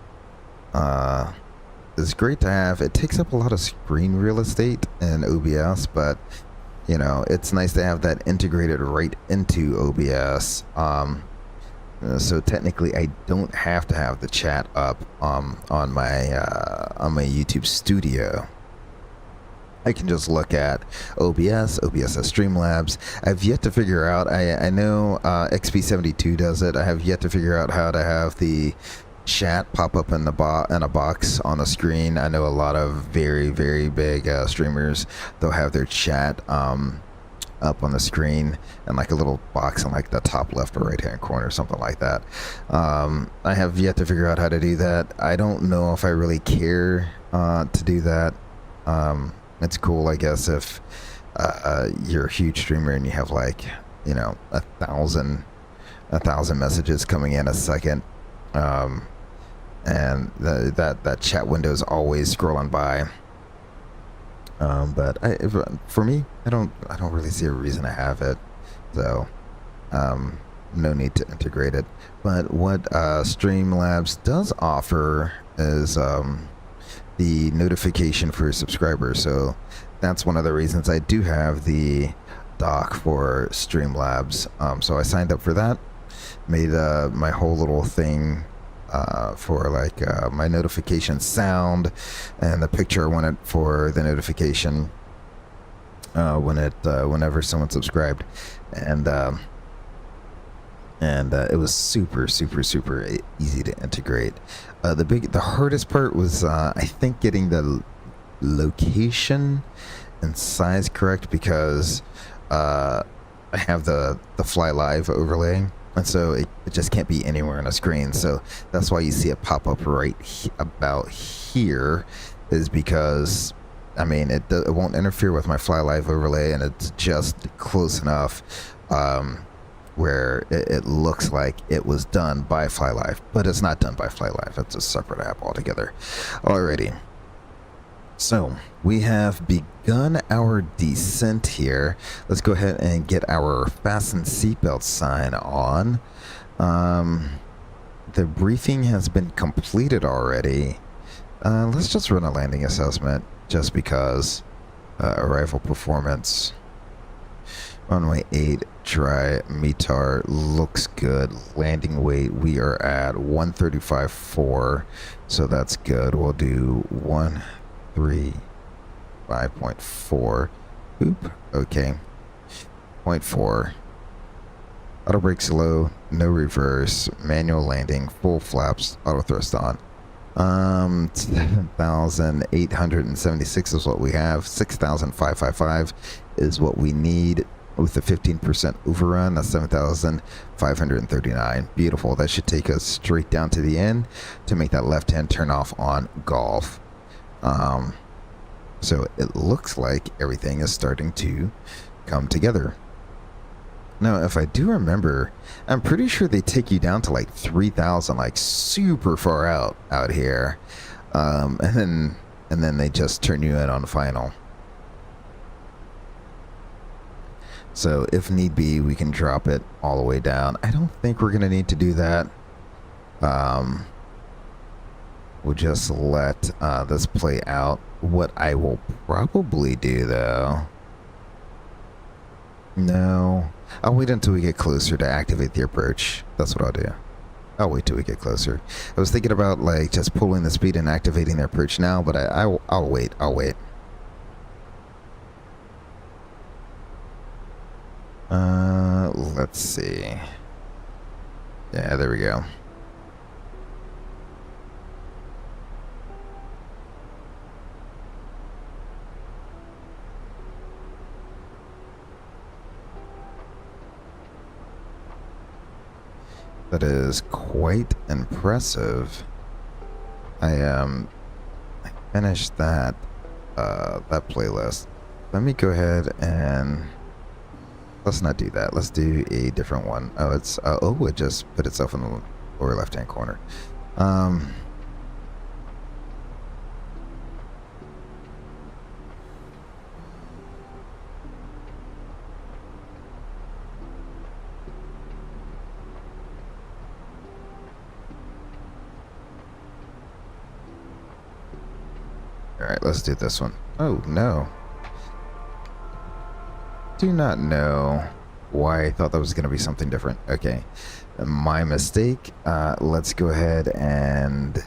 is great to have. It takes up a lot of screen real estate in OBS, but you know, it's nice to have that integrated right into OBS. So technically I don't have to have the chat up on my YouTube studio. I can just look at OBS has Streamlabs. I've yet to figure out, I know XP72 does it. I have yet to figure out how to have the chat pop up in a box on the screen. I know a lot of very big streamers, they'll have their chat up on the screen and like a little box in like the top left or right hand corner, something like that. I have yet to figure out how to do that. I don't know if I really care to do that. It's cool, I guess, if you're a huge streamer and you have like, you know, 1,000 messages coming in a second, and that chat window is always scrolling by. But for me, I don't really see a reason to have it, so no need to integrate it. But what Streamlabs does offer is the notification for subscribers. So that's one of the reasons I do have the doc for Streamlabs. So I signed up for that, made my whole little thing for like my notification sound and the picture I wanted for the notification whenever someone subscribed, and it was super easy to integrate. The hardest part was I think getting the location and size correct, because I have the Fly Live overlay, and so it just can't be anywhere on a screen. So that's why you see it pop up right about here, is because, I mean, it won't interfere with my Fly Live overlay, and it's just close enough where it looks like it was done by Fly Live, but it's not done by Fly Live. It's a separate app altogether. Alrighty. So we have begun our descent here. Let's go ahead and get our fasten seatbelt sign on. The briefing has been completed already. Let's just run a landing assessment, just because. Arrival performance. Runway 8, dry METAR looks good. Landing weight, we are at 135.4, so that's good. We'll do 135.4. Oop, okay. 0.4. Auto brakes low, no reverse, manual landing, full flaps, auto thrust on. 7,876 is what we have. 6,555 is what we need with the 15% overrun. That's 7,539. Beautiful. That should take us straight down to the end to make that left-hand turn off on golf. So it looks like everything is starting to come together. Now, if I do remember, I'm pretty sure they take you down to like 3,000, like super far out here, and then they just turn you in on final. So if need be, we can drop it all the way down. I don't think we're gonna need to do that. We'll just let this play out. What I will probably do, though. No. I'll wait until we get closer to activate the approach. That's what I'll do. I'll wait till we get closer. I was thinking about like just pulling the speed and activating the approach now, but I'll wait. I'll wait. Let's see. Yeah, there we go. That is quite impressive. I finished that playlist. Let me go ahead and let's not do that. Let's do a different one. Oh, it's it just put itself in the lower left-hand corner. Alright, let's do this one. Oh, no. Do not know why I thought that was going to be something different. Okay. My mistake. Let's go ahead and...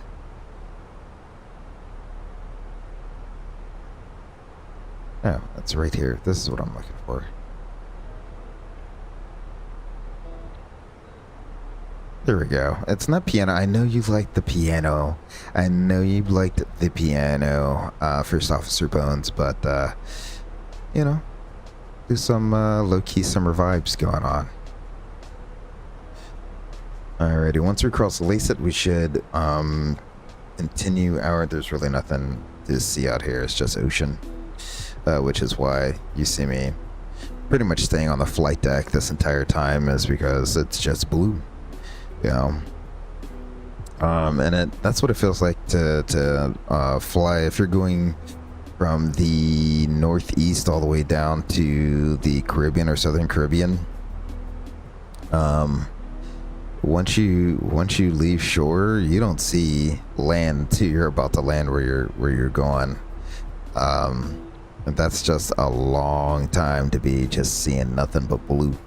Oh, that's right here. This is what I'm looking for. There we go. It's not piano. I know you liked the piano. I know you liked the piano, First Officer Bones, but, you know, do some low-key summer vibes going on. Alrighty, once we cross Lacet, we should continue our... There's really nothing to see out here. It's just ocean, which is why you see me pretty much staying on the flight deck this entire time, is because it's just blue. You know, and that's what it feels like to fly if you're going from the northeast all the way down to the Caribbean or Southern Caribbean. Once you leave shore, you don't see land till you're about to land where you're going. And that's just a long time to be just seeing nothing but blue.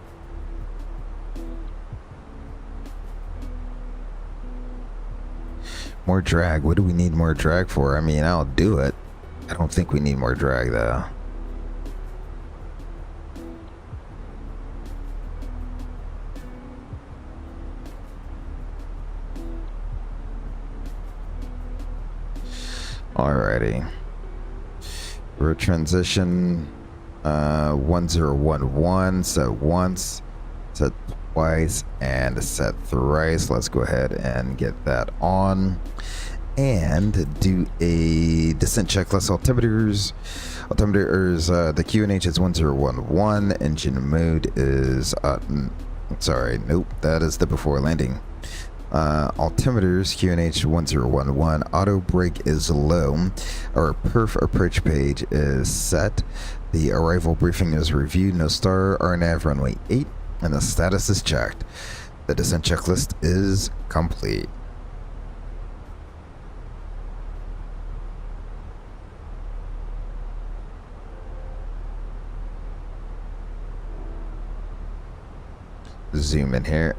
More drag. What do we need more drag for? I mean, I'll do it. I don't think we need more drag, though. Alrighty. Road transition 1011. Set once, set twice, and set thrice. Let's go ahead and get that on and do a descent checklist. Altimeters, the QNH is 1011. Engine mode is sorry, nope, that is the before landing. Altimeters QNH 1011. Auto brake is low. Our perf approach page is set. The arrival briefing is reviewed. No star. RNAV runway 8. And the status is checked. The descent checklist is complete. Zoom in here.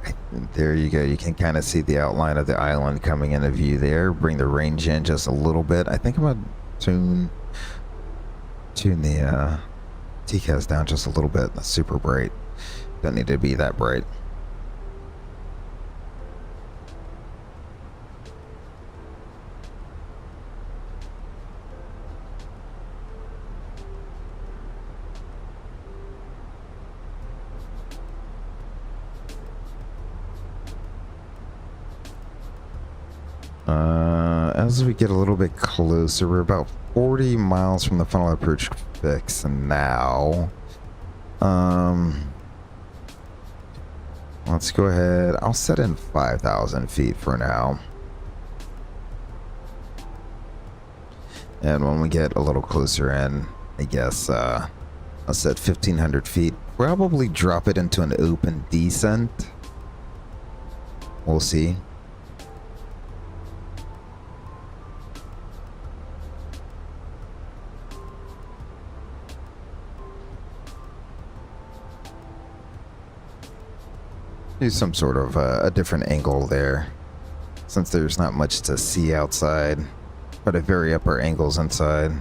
There you go. You can kind of see the outline of the island coming into view there. Bring the range in just a little bit. I think I'm going to tune the TCAS down just a little bit. That's super bright. Don't need to be that bright. As we get a little bit closer, we're about 40 miles from the final approach fix now. Let's go ahead. I'll set in 5,000 feet for now. And when we get a little closer in, I guess, I'll set 1,500 feet. Probably drop it into an open descent. We'll see. Do some sort of a different angle there, since there's not much to see outside. Try to vary up our angles inside.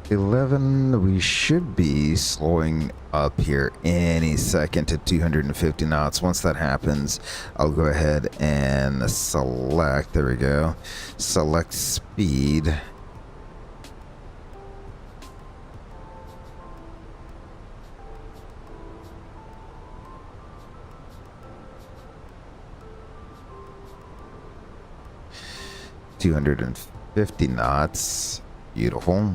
We should be slowing up here any second to 250 knots. Once that happens, I'll go ahead and select, there we go, select speed. $250 knots. Beautiful.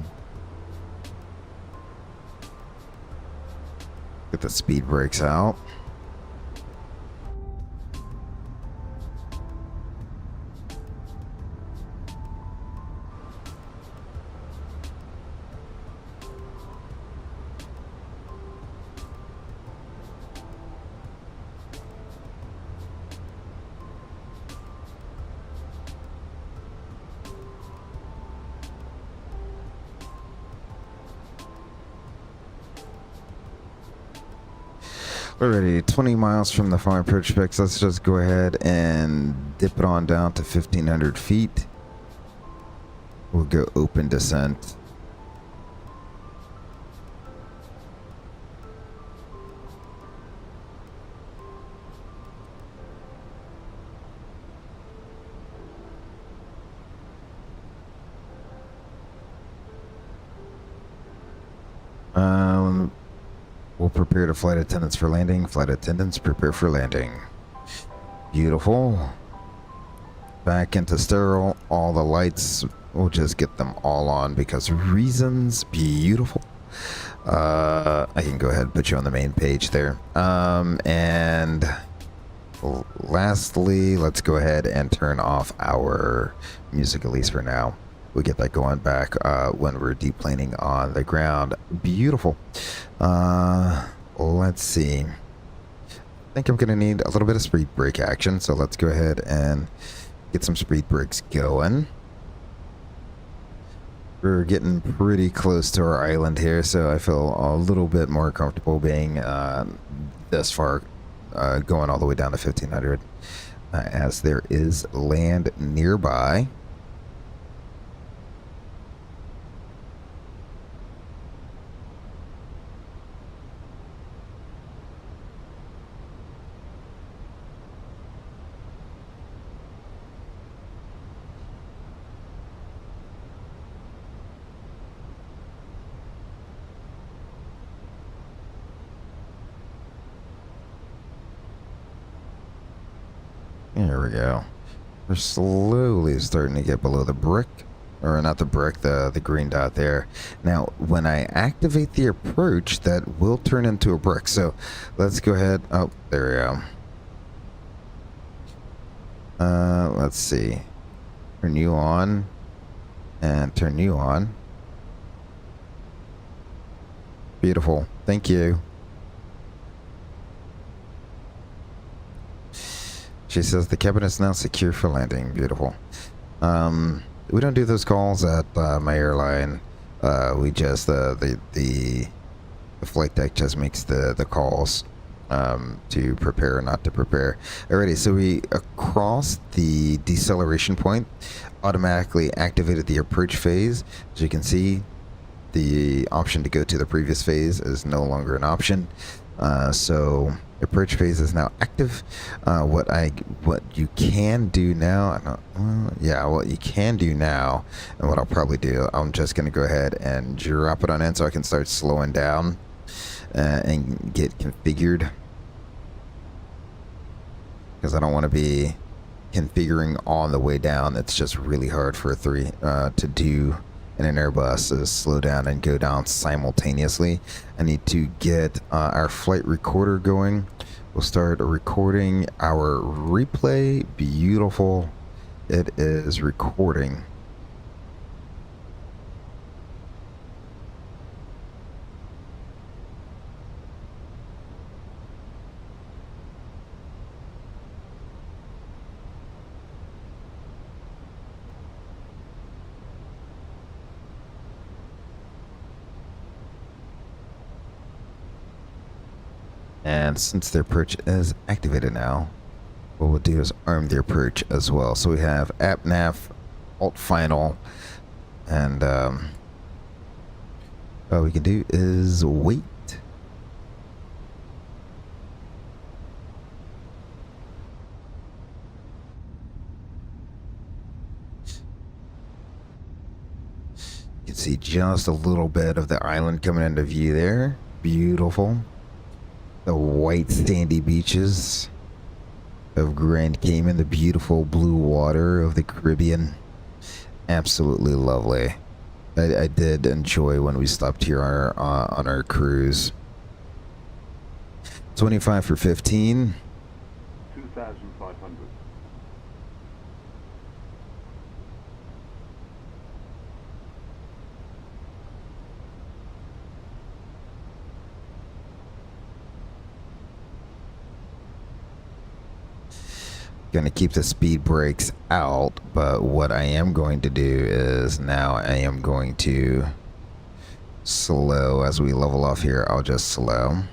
Get the speed brakes out. Alrighty, 20 miles from the final approach fix. Let's just go ahead and dip it on down to 1,500 feet. We'll go open descent. We'll prepare to flight attendants for landing. Flight attendants, prepare for landing. Beautiful. Back into sterile. All the lights, we'll just get them all on because reasons. Beautiful. I can go ahead and put you on the main page there. And lastly, let's go ahead and turn off our music, at least for now. We'll get that going back when we're deplaning on the ground. Beautiful. Let's see. I think I'm going to need a little bit of speed brake action, so let's go ahead and get some speed brakes going. We're getting pretty close to our island here, so I feel a little bit more comfortable being this far, going all the way down to 1,500, as there is land nearby. There we go. We're slowly starting to get below the brick, or not the brick, the green dot there. Now, when I activate the approach, that will turn into a brick. So let's go ahead. Oh, there we go. Let's see. Turn you on and turn you on. Beautiful. Thank you. She says the cabin is now secure for landing. Beautiful. We don't do those calls at my airline. We just the flight deck just makes the calls to prepare or not to prepare. Alrighty, so we across the deceleration point, automatically activated the approach phase. As you can see, the option to go to the previous phase is no longer an option. So approach phase is now active. What you can do now, what you can do now, and what I'll probably do, I'm just going to go ahead and drop it on in so I can start slowing down and get configured, because I don't want to be configuring on the way down. It's just really hard for to do in an Airbus, is slow down and go down simultaneously. I need to get our flight recorder going. We'll start recording our replay. Beautiful. It is recording. And since the approach is activated now, what we'll do is arm the approach as well. So we have app nav, alt final, and what we can do is wait. You can see just a little bit of the island coming into view there. Beautiful. The white sandy beaches of Grand Cayman, the beautiful blue water of the Caribbean. Absolutely lovely. I did enjoy when we stopped here on our cruise. 25 for 15. 2,500. Going to keep the speed brakes out, but what I am going to do is now I am going to slow as we level off here. I'll just slow.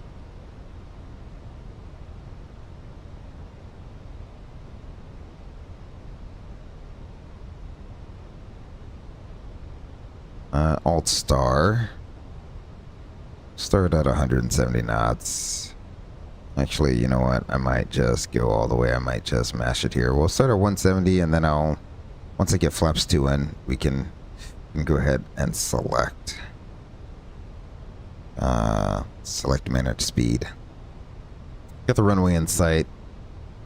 Alt star. Start at 170 knots. Actually, you know what? I might just go all the way. I might just mash it here. We'll start at 170, and then once I get flaps 2 in, we can go ahead and select manage speed. Got the runway in sight.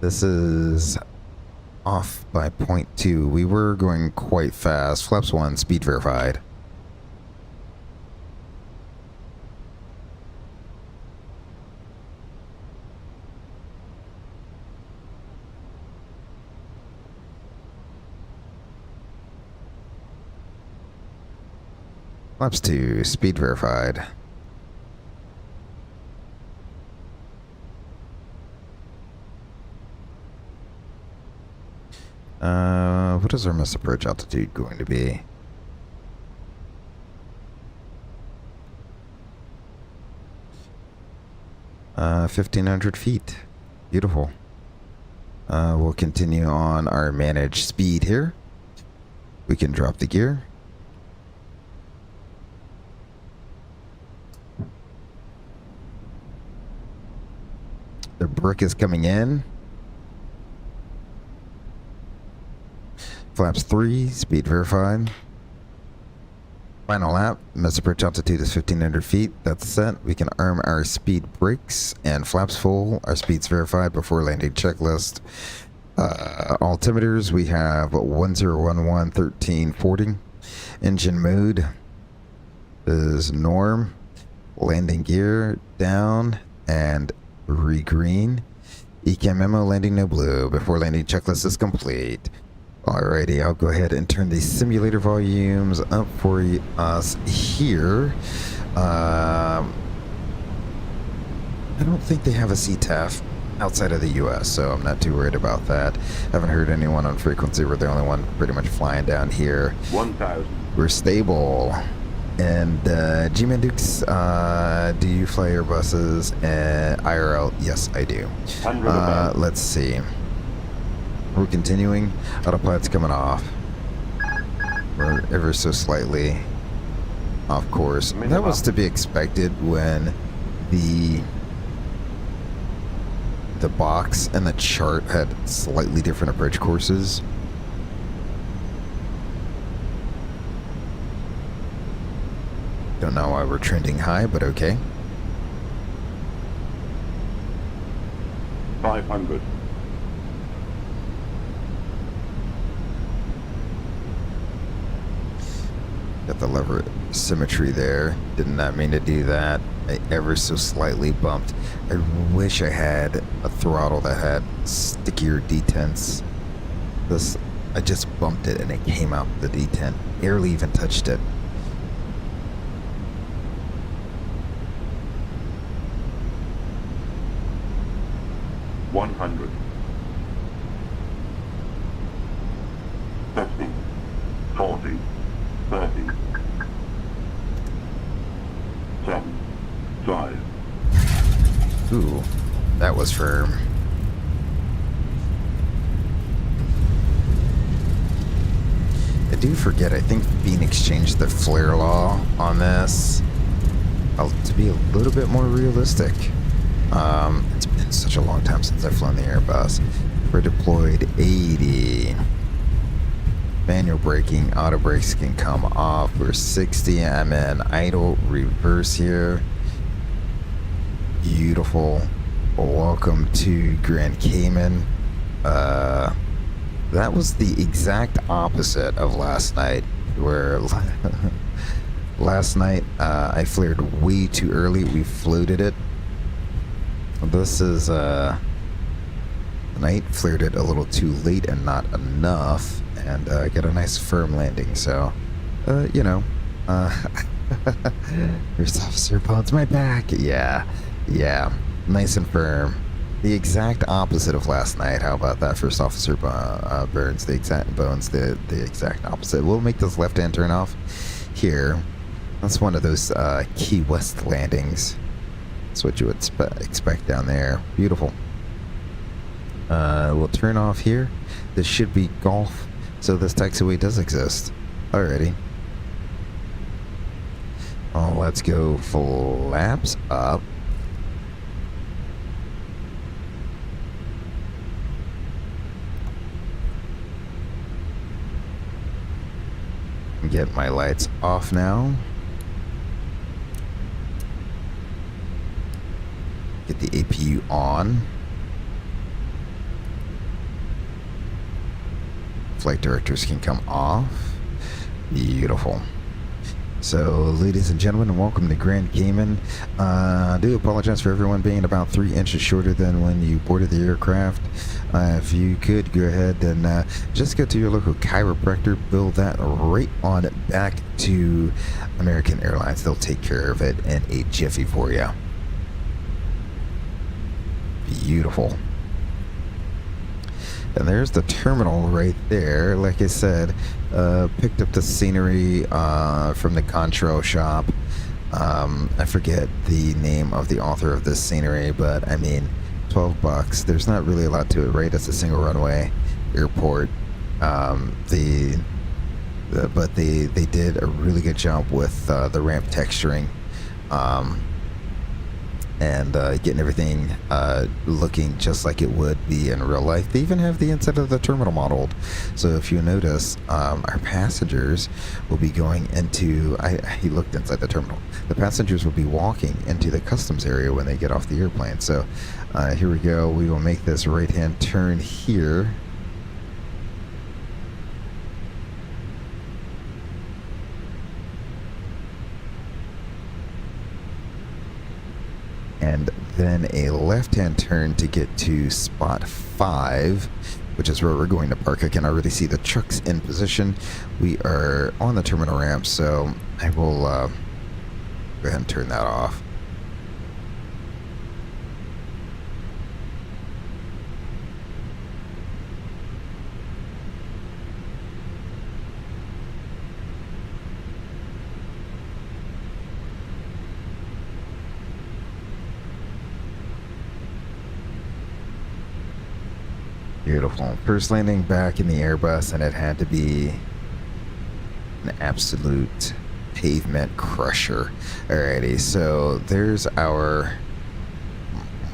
This is off by 0.2. We were going quite fast. Flaps 1, speed verified. Flaps 2, speed verified. What is our mass approach altitude going to be? Uh, 1,500 feet. Beautiful. We'll continue on our managed speed here. We can drop the gear. The brick is coming in. Flaps 3, speed verified. Final lap, mass approach altitude is 1,500 feet. That's set. We can arm our speed brakes and flaps full. Our speed's verified before landing checklist. Altimeters, we have 1011 1340. Engine mode is norm. Landing gear down and re-green. ECAM memo, landing no blue. Before landing checklist is complete. Alrighty, I'll go ahead and turn the simulator volumes up for us here. I don't think they have a CTAF outside of the U.S., so I'm not too worried about that. Haven't heard anyone on frequency. We're the only one pretty much flying down here. 1,000. We're stable. And G-Man Dukes, do you fly Airbuses and IRL? Yes, I do. 100 above. Let's see. We're continuing. Autopilot's coming off. We're ever so slightly off course. That was to be expected when the box and the chart had slightly different approach courses. Don't know why we're trending high, but okay. 500. Got the lever symmetry there. Did not mean to do that. I ever so slightly bumped. I wish I had a throttle that had stickier detents. This, I just bumped it and it came out the detent. Barely even touched it. $100. 50. 40. 30. 10. 5. Ooh, that was firm. I do forget, I think Fenix changed the flare law on this to be a little bit more realistic. It's been such a long time since I've flown the Airbus. We're deployed 80. Manual braking, auto brakes can come off. We're 60. I'm in idle reverse here. Beautiful. Welcome to Grand Cayman. That was the exact opposite of last night, where last night I flared way too early. We floated it. This is tonight flared it a little too late and not enough, and get a nice firm landing. So, you know, First Officer Bones, my back. Yeah, nice and firm. The exact opposite of last night. How about that, First Officer Burns? The exact Bones, the exact opposite. We'll make this left-hand turn off here. That's one of those Key West landings. That's what you would expect down there. Beautiful. We'll turn off here. This should be Gulf, so this taxiway does exist. Alrighty. Oh, let's go flaps up. Get my lights off now. Get the APU on. Flight directors can come off. Beautiful. So, ladies and gentlemen, welcome to Grand Cayman. I do apologize for everyone being about 3 inches shorter than when you boarded the aircraft. If you could go ahead and just go to your local chiropractor, bill that right on back to American Airlines. They'll take care of it in a jiffy for you. Beautiful. And there's the terminal right there. Like I said, picked up the scenery from the Contrail shop. I forget the name of the author of this scenery, but I mean, $12. There's not really a lot to it, right? It's a single runway airport. But they did a really good job with the ramp texturing. And getting everything looking just like it would be in real life. They even have the inside of the terminal modeled. So if you notice, our passengers will be going into... he looked inside the terminal. The passengers will be walking into the customs area when they get off the airplane. So here we go. We will make this right-hand turn here. And then a left-hand turn to get to spot 5, which is where we're going to park. I can already see the trucks in position. We are on the terminal ramp, so I will go ahead and turn that off. Beautiful. First landing back in the Airbus, and it had to be an absolute pavement crusher. Alrighty, so there's our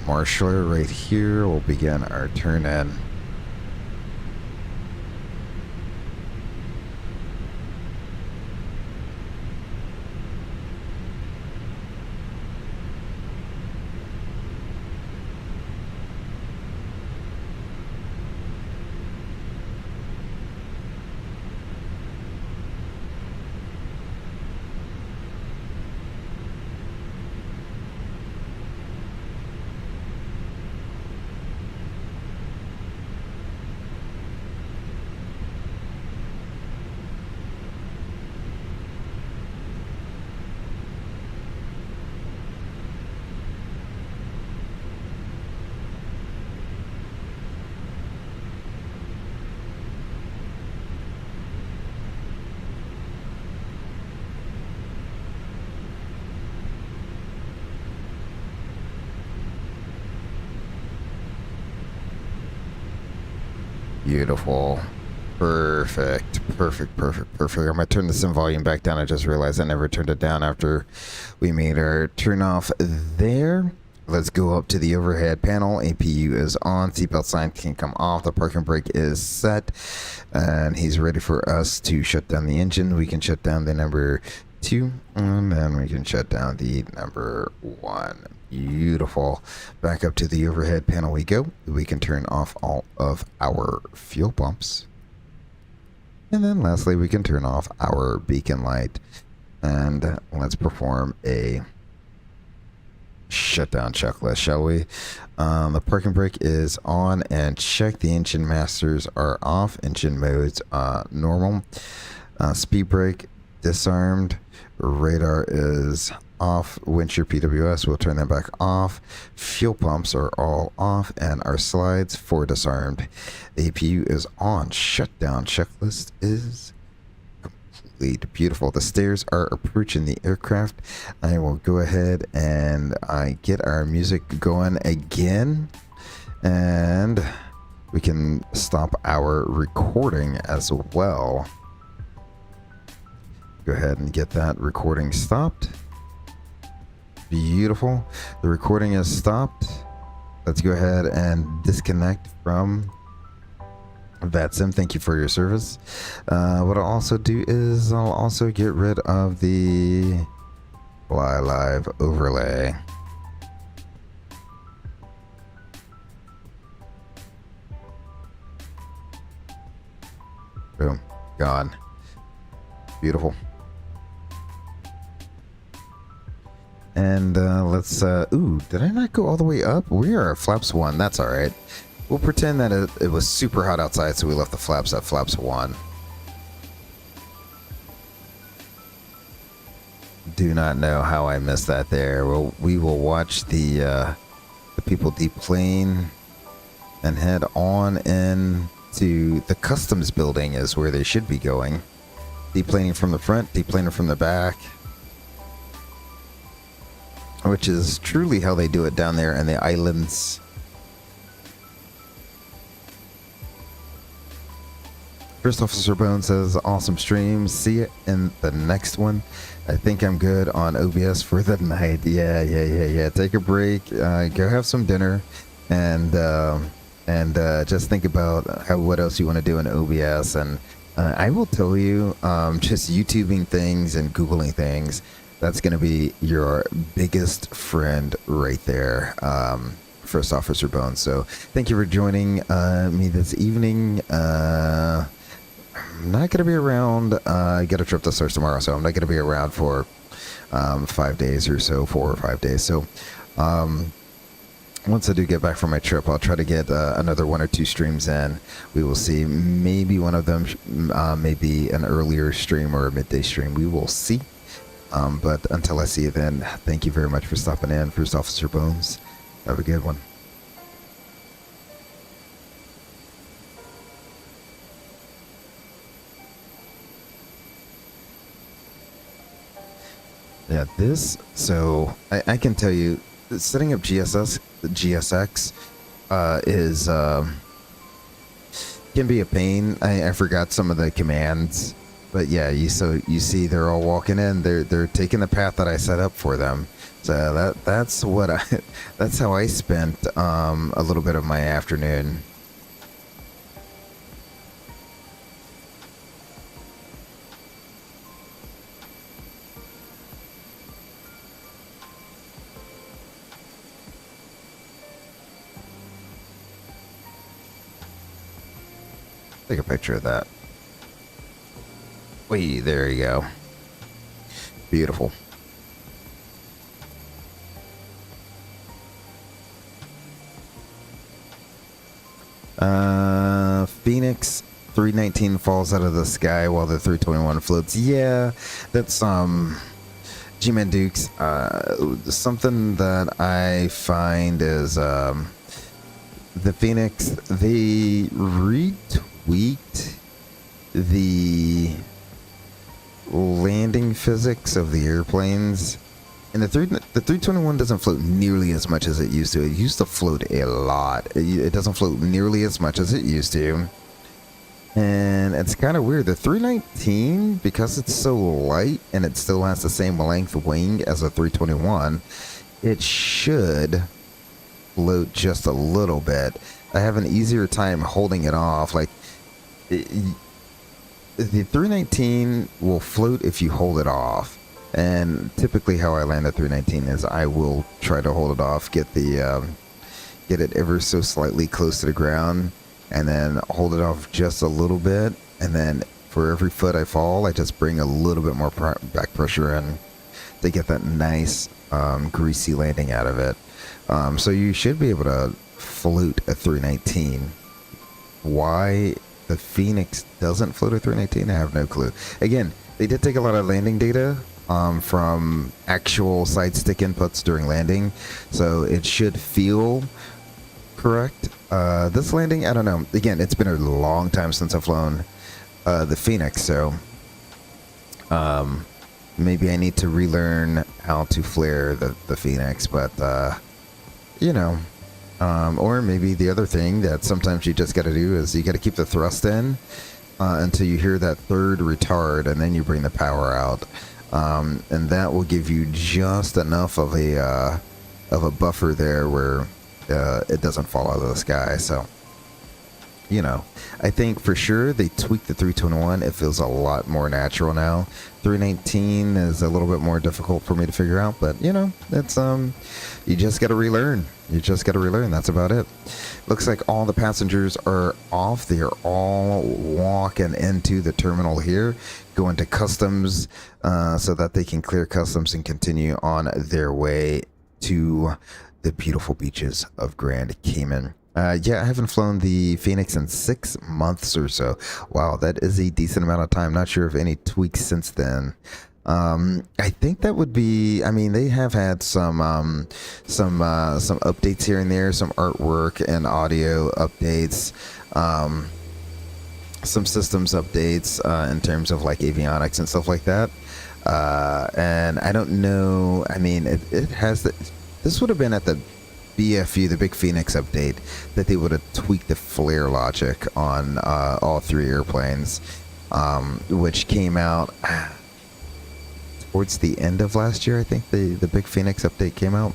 marshaller right here. We'll begin our turn in. Beautiful. Perfect. Perfect. Perfect. Perfect. I'm going to turn the sim volume back down. I just realized I never turned it down after we made our turn off there. Let's go up to the overhead panel. APU is on. Seatbelt sign can come off. The parking brake is set. And he's ready for us to shut down the engine. We can shut down the number 2. And then we can shut down the number 1. Beautiful. Back up to the overhead panel we go. We can turn off all of our fuel pumps. And then lastly, we can turn off our beacon light. And let's perform a shutdown checklist, shall we? The parking brake is on and check. The engine masters are off. Engine modes normal. Speed brake disarmed. Radar is off. Windshield PWS, we'll turn them back off. Fuel pumps are all off, and our slides for disarmed. APU is on. Shutdown checklist is complete. Beautiful. The stairs are approaching the aircraft. I will go ahead and get our music going again, and we can stop our recording as well. Go ahead and get that recording stopped. Beautiful. The recording is stopped. Let's go ahead and disconnect from VATSIM. Thank you for your service. What I'll also do is I'll also get rid of the Fly Live overlay. Boom. Gone. Beautiful. And let's, ooh, did I not go all the way up? We are at flaps 1. That's all right. We'll pretend that it was super hot outside, so we left the flaps at flaps 1. Do not know how I missed that there. Well, we will watch the people deplane and head on in to the customs building is where they should be going. Deplaning from the front, deplaning from the back. Which is truly how they do it down there in the islands. First Officer Bone says, awesome stream. See you in the next one. I think I'm good on OBS for the night. Yeah. Take a break. Go have some dinner. And just think about what else you want to do in OBS. And I will tell you, just YouTubing things and Googling things, that's going to be your biggest friend right there, First Officer Bones. So thank you for joining me this evening. I'm not going to be around. I get a trip to Source tomorrow, so I'm not going to be around for 5 days or so, 4 or 5 days. So once I do get back from my trip, I'll try to get another 1 or 2 streams in. We will see. Maybe one of them may be an earlier stream or a midday stream. We will see. But until I see you then, thank you very much for stopping in, First Officer Bones. Have a good one. Yeah, so I can tell you, setting up GSX is can be a pain. I forgot some of the commands, but yeah, you see they're all walking in. They're taking the path that I set up for them. So that's what that's how I spent a little bit of my afternoon. Take a picture of that. Wait, there you go. Beautiful. Fenix 319 falls out of the sky while the 321 floats. Yeah, that's G-Man Dukes. Something that I find is the Fenix, they retweaked the landing physics of the airplanes, and the 321 doesn't float nearly as much as it used to. It used to float a lot. It doesn't float nearly as much as it used to, and it's kind of weird. The 319, because it's so light and it still has the same length wing as a 321, it should float just a little bit. I have an easier time holding it off. Like the 319 will float if you hold it off, and typically how I land a 319 is I will try to hold it off, get it ever so slightly close to the ground, and then hold it off just a little bit, and then for every foot I fall, I just bring a little bit more back pressure in to get that nice greasy landing out of it. So you should be able to float a 319. Why the Fenix doesn't float a 319, I have no clue. Again, they did take a lot of landing data from actual side stick inputs during landing, so it should feel correct. This landing, I don't know. Again, it's been a long time since I've flown the Fenix, so maybe I need to relearn how to flare the Fenix, but you know, or maybe the other thing that sometimes you just got to do is you got to keep the thrust in until you hear that third retard, and then you bring the power out, and that will give you just enough of a buffer there where it doesn't fall out of the sky. So, you know, I think for sure they tweaked the 321. It feels a lot more natural now. 319 is a little bit more difficult for me to figure out, but you know, it's you just got to relearn. You just got to relearn. That's about it. Looks like all the passengers are off. They are all walking into the terminal here, going to customs so that they can clear customs and continue on their way to the beautiful beaches of Grand Cayman. Yeah, I haven't flown the Fenix in 6 months or so. Wow, that is a decent amount of time. Not sure if any tweaks since then. I think that would be, I mean, they have had some updates here and there, some artwork and audio updates, some systems updates in terms of like avionics and stuff like that. And I don't know, I mean, it has this would have been at the BFU, the Big Fenix update, that they would have tweaked the flare logic on all three airplanes, which came out towards the end of last year. I think the Big Fenix update came out,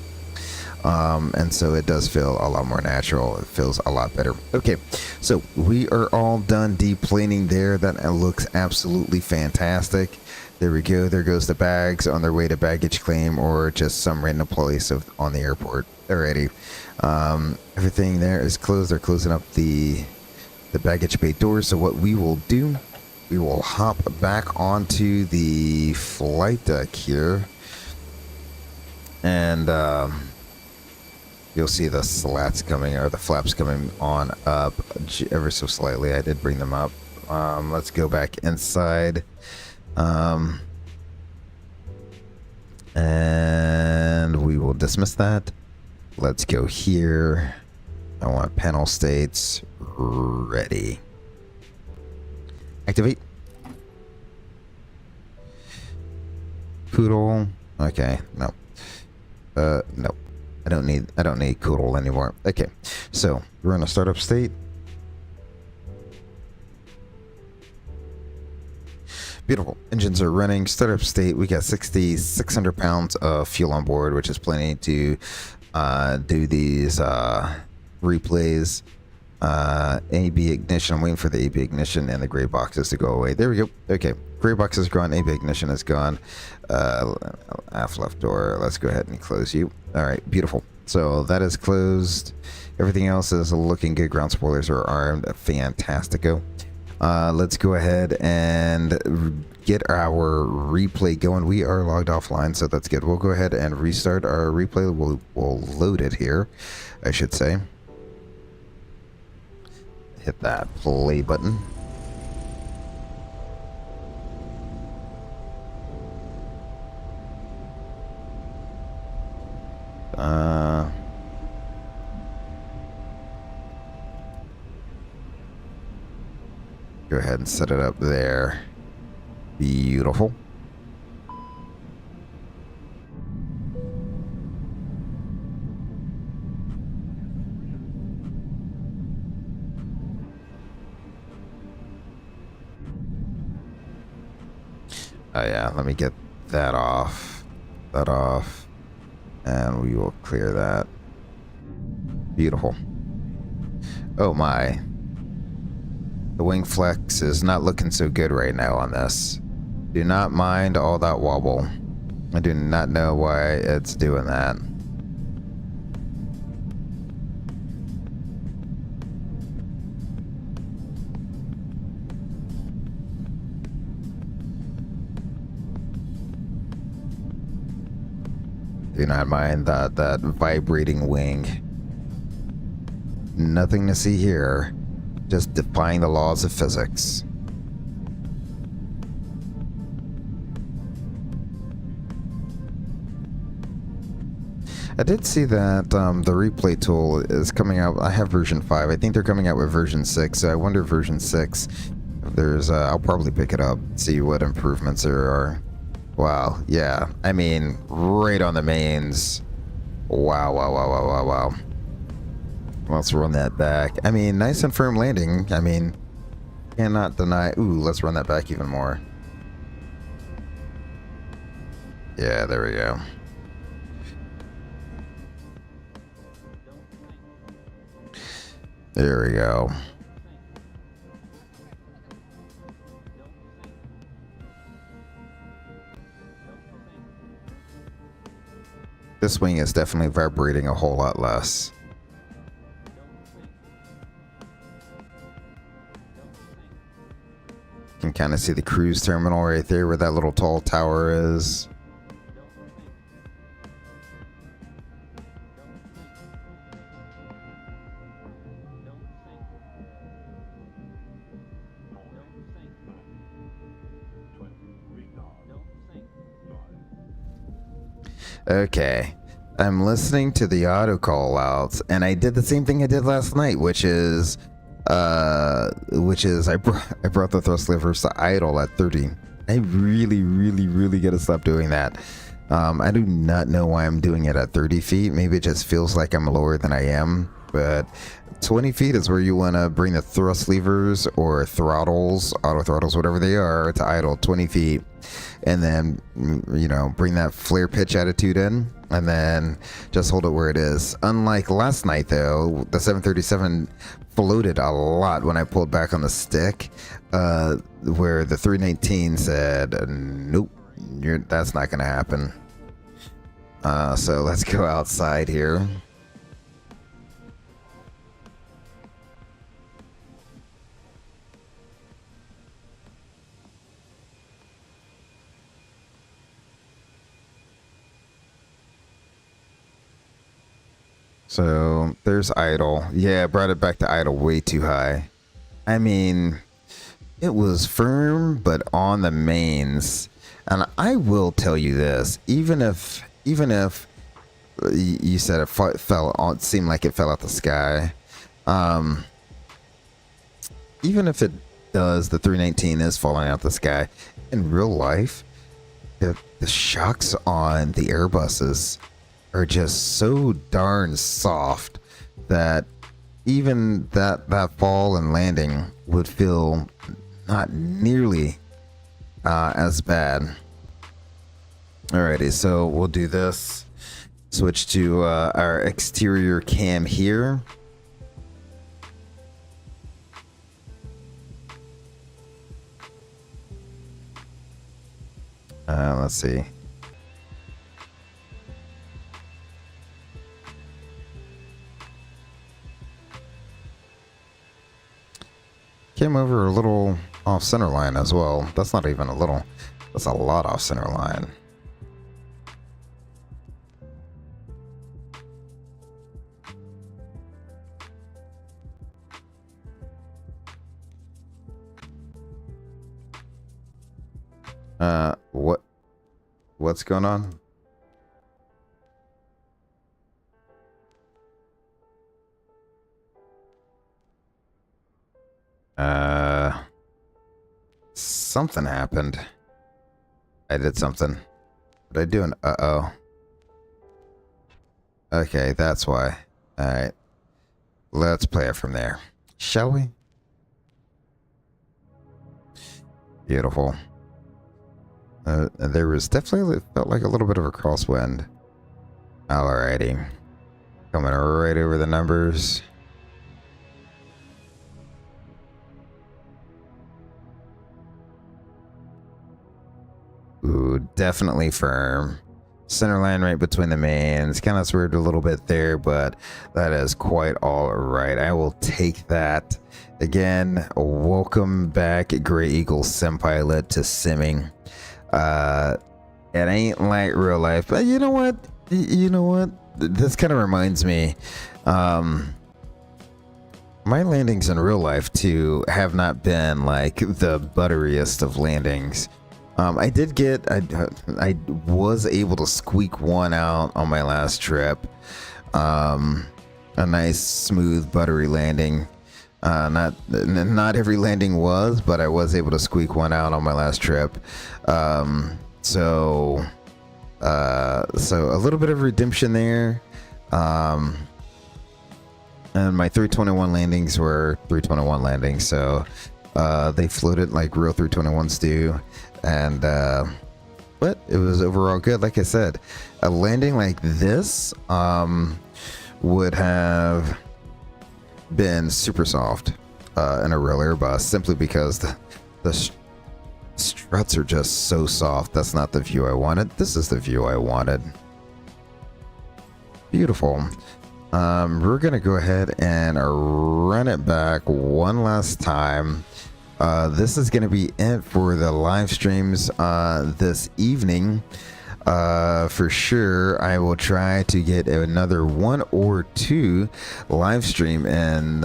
and so it does feel a lot more natural. It feels a lot better. Okay, so we are all done deplaning there. That looks absolutely fantastic. There we go. There goes the bags on their way to baggage claim or just some random place on the airport. Alrighty. Everything there is closed. They're closing up the baggage bay doors. So what we will do, we will hop back onto the flight deck here, and you'll see the slats coming, or the flaps coming on up ever so slightly. I did bring them up. Let's go back inside. And we will dismiss that. Let's go here. I want panel states ready. Activate. Poodle. Okay, no. No. I don't need Poodle anymore. Okay. So, we're in a startup state. Beautiful. Engines are running. Startup state. We got 6,600 pounds of fuel on board, which is plenty to do these replays. AB ignition. I'm waiting for the AB ignition and the gray boxes to go away. There we go. Okay. Gray box is gone. AB ignition is gone. Aft left door. Let's go ahead and close you. All right. Beautiful. So that is closed. Everything else is looking good. Ground spoilers are armed. Fantastico. Let's go ahead and get our replay going. We are logged offline, so that's good. We'll go ahead and restart our replay. We'll load it here, I should say. Hit that play button. Go ahead and set it up there. Beautiful. Oh yeah, let me get that off. That off. And we will clear that. Beautiful. Oh my. The wing flex is not looking so good right now on this. Do not mind all that wobble. I do not know why it's doing that. Do not mind that vibrating wing. Nothing to see here. Just defying the laws of physics. I did see that the replay tool is coming out. I have version 5. I think they're coming out with version 6. So I wonder if version 6, if there's, I'll probably pick it up, see what improvements there are. Wow, yeah. I mean, right on the mains. Wow, wow, wow, wow, wow, wow. Let's run that back. I mean, nice and firm landing. I mean, cannot deny. Ooh, let's run that back even more. Yeah, there we go. There we go. This wing is definitely vibrating a whole lot less. Can kind of see the cruise terminal right there where that little tall tower is. Okay, I'm listening to the auto call outs, and I did the same thing I did last night, which is I brought the thrust levers to idle at 30. I really gotta stop doing that. I do not know why I'm doing it at 30 feet. Maybe it just feels like I'm lower than I am, but 20 feet is where you want to bring the thrust levers or throttles, auto throttles, whatever they are, to idle 20 feet. And then, you know, bring that flare pitch attitude in, and then just hold it where it is. Unlike last night, though, the 737 floated a lot when I pulled back on the stick, where the 319 said, nope, that's not going to happen. So let's go outside here. So there's idle. Yeah, brought it back to idle way too high. I mean, it was firm, but on the mains. And I will tell you this, even if you said it it seemed like it fell out the sky. Even if it does, the 319 is falling out the sky. In real life, the shocks on the Airbuses are just so darn soft that even that fall and landing would feel not nearly as bad. Alrighty, so we'll do this. Switch to our exterior cam here. Let's see. Came over a little off center line as well. That's not even a little. That's a lot off center line. What's going on? Something happened. I did something. What did I do? An uh-oh. Okay, that's why. Alright. Let's play it from there. Shall we? Beautiful. There was definitely, felt like a little bit of a crosswind. Alrighty. Coming right over the numbers. Ooh, definitely firm. Center line right between the mains. Kind of swerved a little bit there, but that is quite all right. I will take that. Again, welcome back, Gray Eagle Sim Pilot, to simming. It ain't like real life, but you know what? This kind of reminds me. My landings in real life too have not been like the butteriest of landings. I did get, I was able to squeak one out on my last trip. A nice, smooth, buttery landing. Not every landing was, but I was able to squeak one out on my last trip. So a little bit of redemption there. And my 321 landings were 321 landings, so they floated like real 321s do. And but it was overall good. Like I said, a landing like this would have been super soft in a real Airbus, simply because the struts are just so soft. That's not the view I wanted. This is the view I wanted. Beautiful. We're gonna go ahead and run it back one last time. This is gonna be it for the live streams this evening. For sure, I will try to get another 1 or 2 live streams in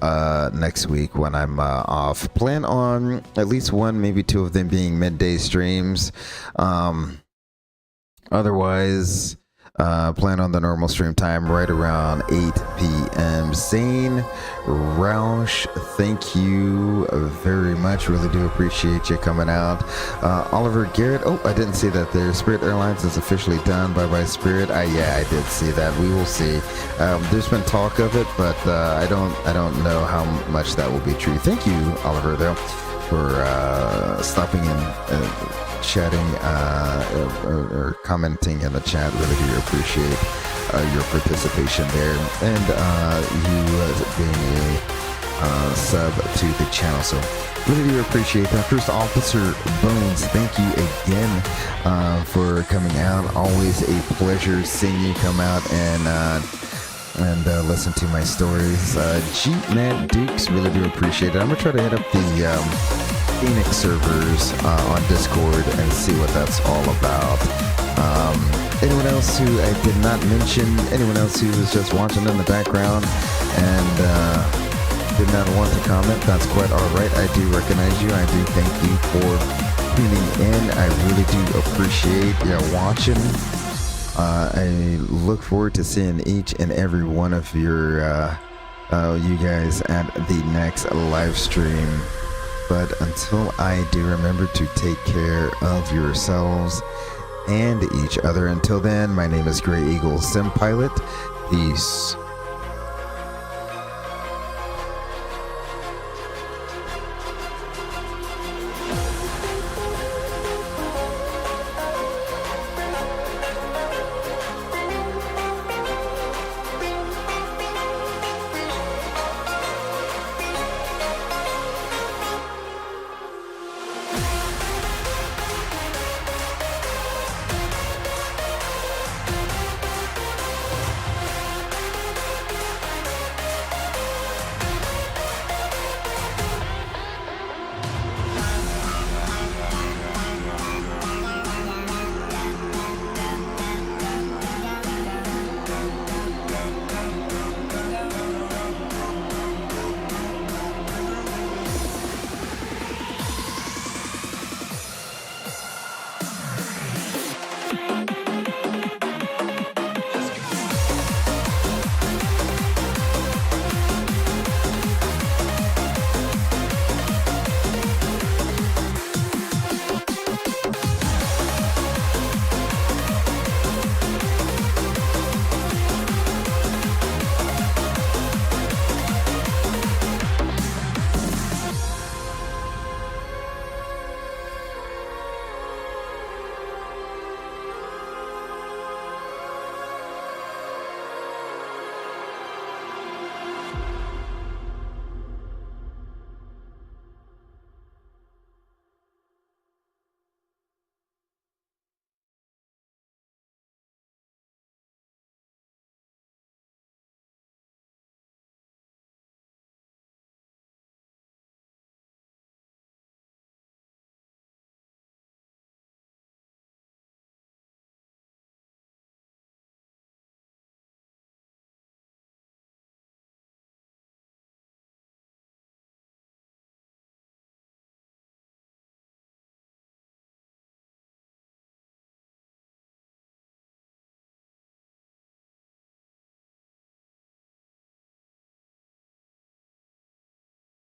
next week when I'm off. Plan on at least 1, maybe 2 of them being midday streams. Otherwise, plan on the normal stream time right around 8 p.m. Zane Roush, thank you very much. Really do appreciate you coming out. Oliver Garrett, oh, I didn't see that there. Spirit Airlines is officially done. Bye-bye, Spirit. Yeah, I did see that. We will see. There's been talk of it, but I don't know how much that will be true. Thank you, Oliver, though, for stopping and chatting or commenting in the chat. Really do appreciate your participation there, and you being a sub to the channel. So really do appreciate that. First Officer Bones, thank you again for coming out. Always a pleasure seeing you come out and listen to my stories. G-Man Dukes, really do appreciate it. I'm gonna try to hit up the Fenix servers on Discord and see what that's all about. Anyone else who I did not mention, anyone else who was just watching in the background and did not want to comment, that's quite alright. I do recognize you. I do thank you for tuning in. I really do appreciate you watching. I look forward to seeing each and every one of your you guys at the next live stream. But until I do, remember to take care of yourselves and each other. Until then, my name is Gray Eagle Sim Pilot. Peace.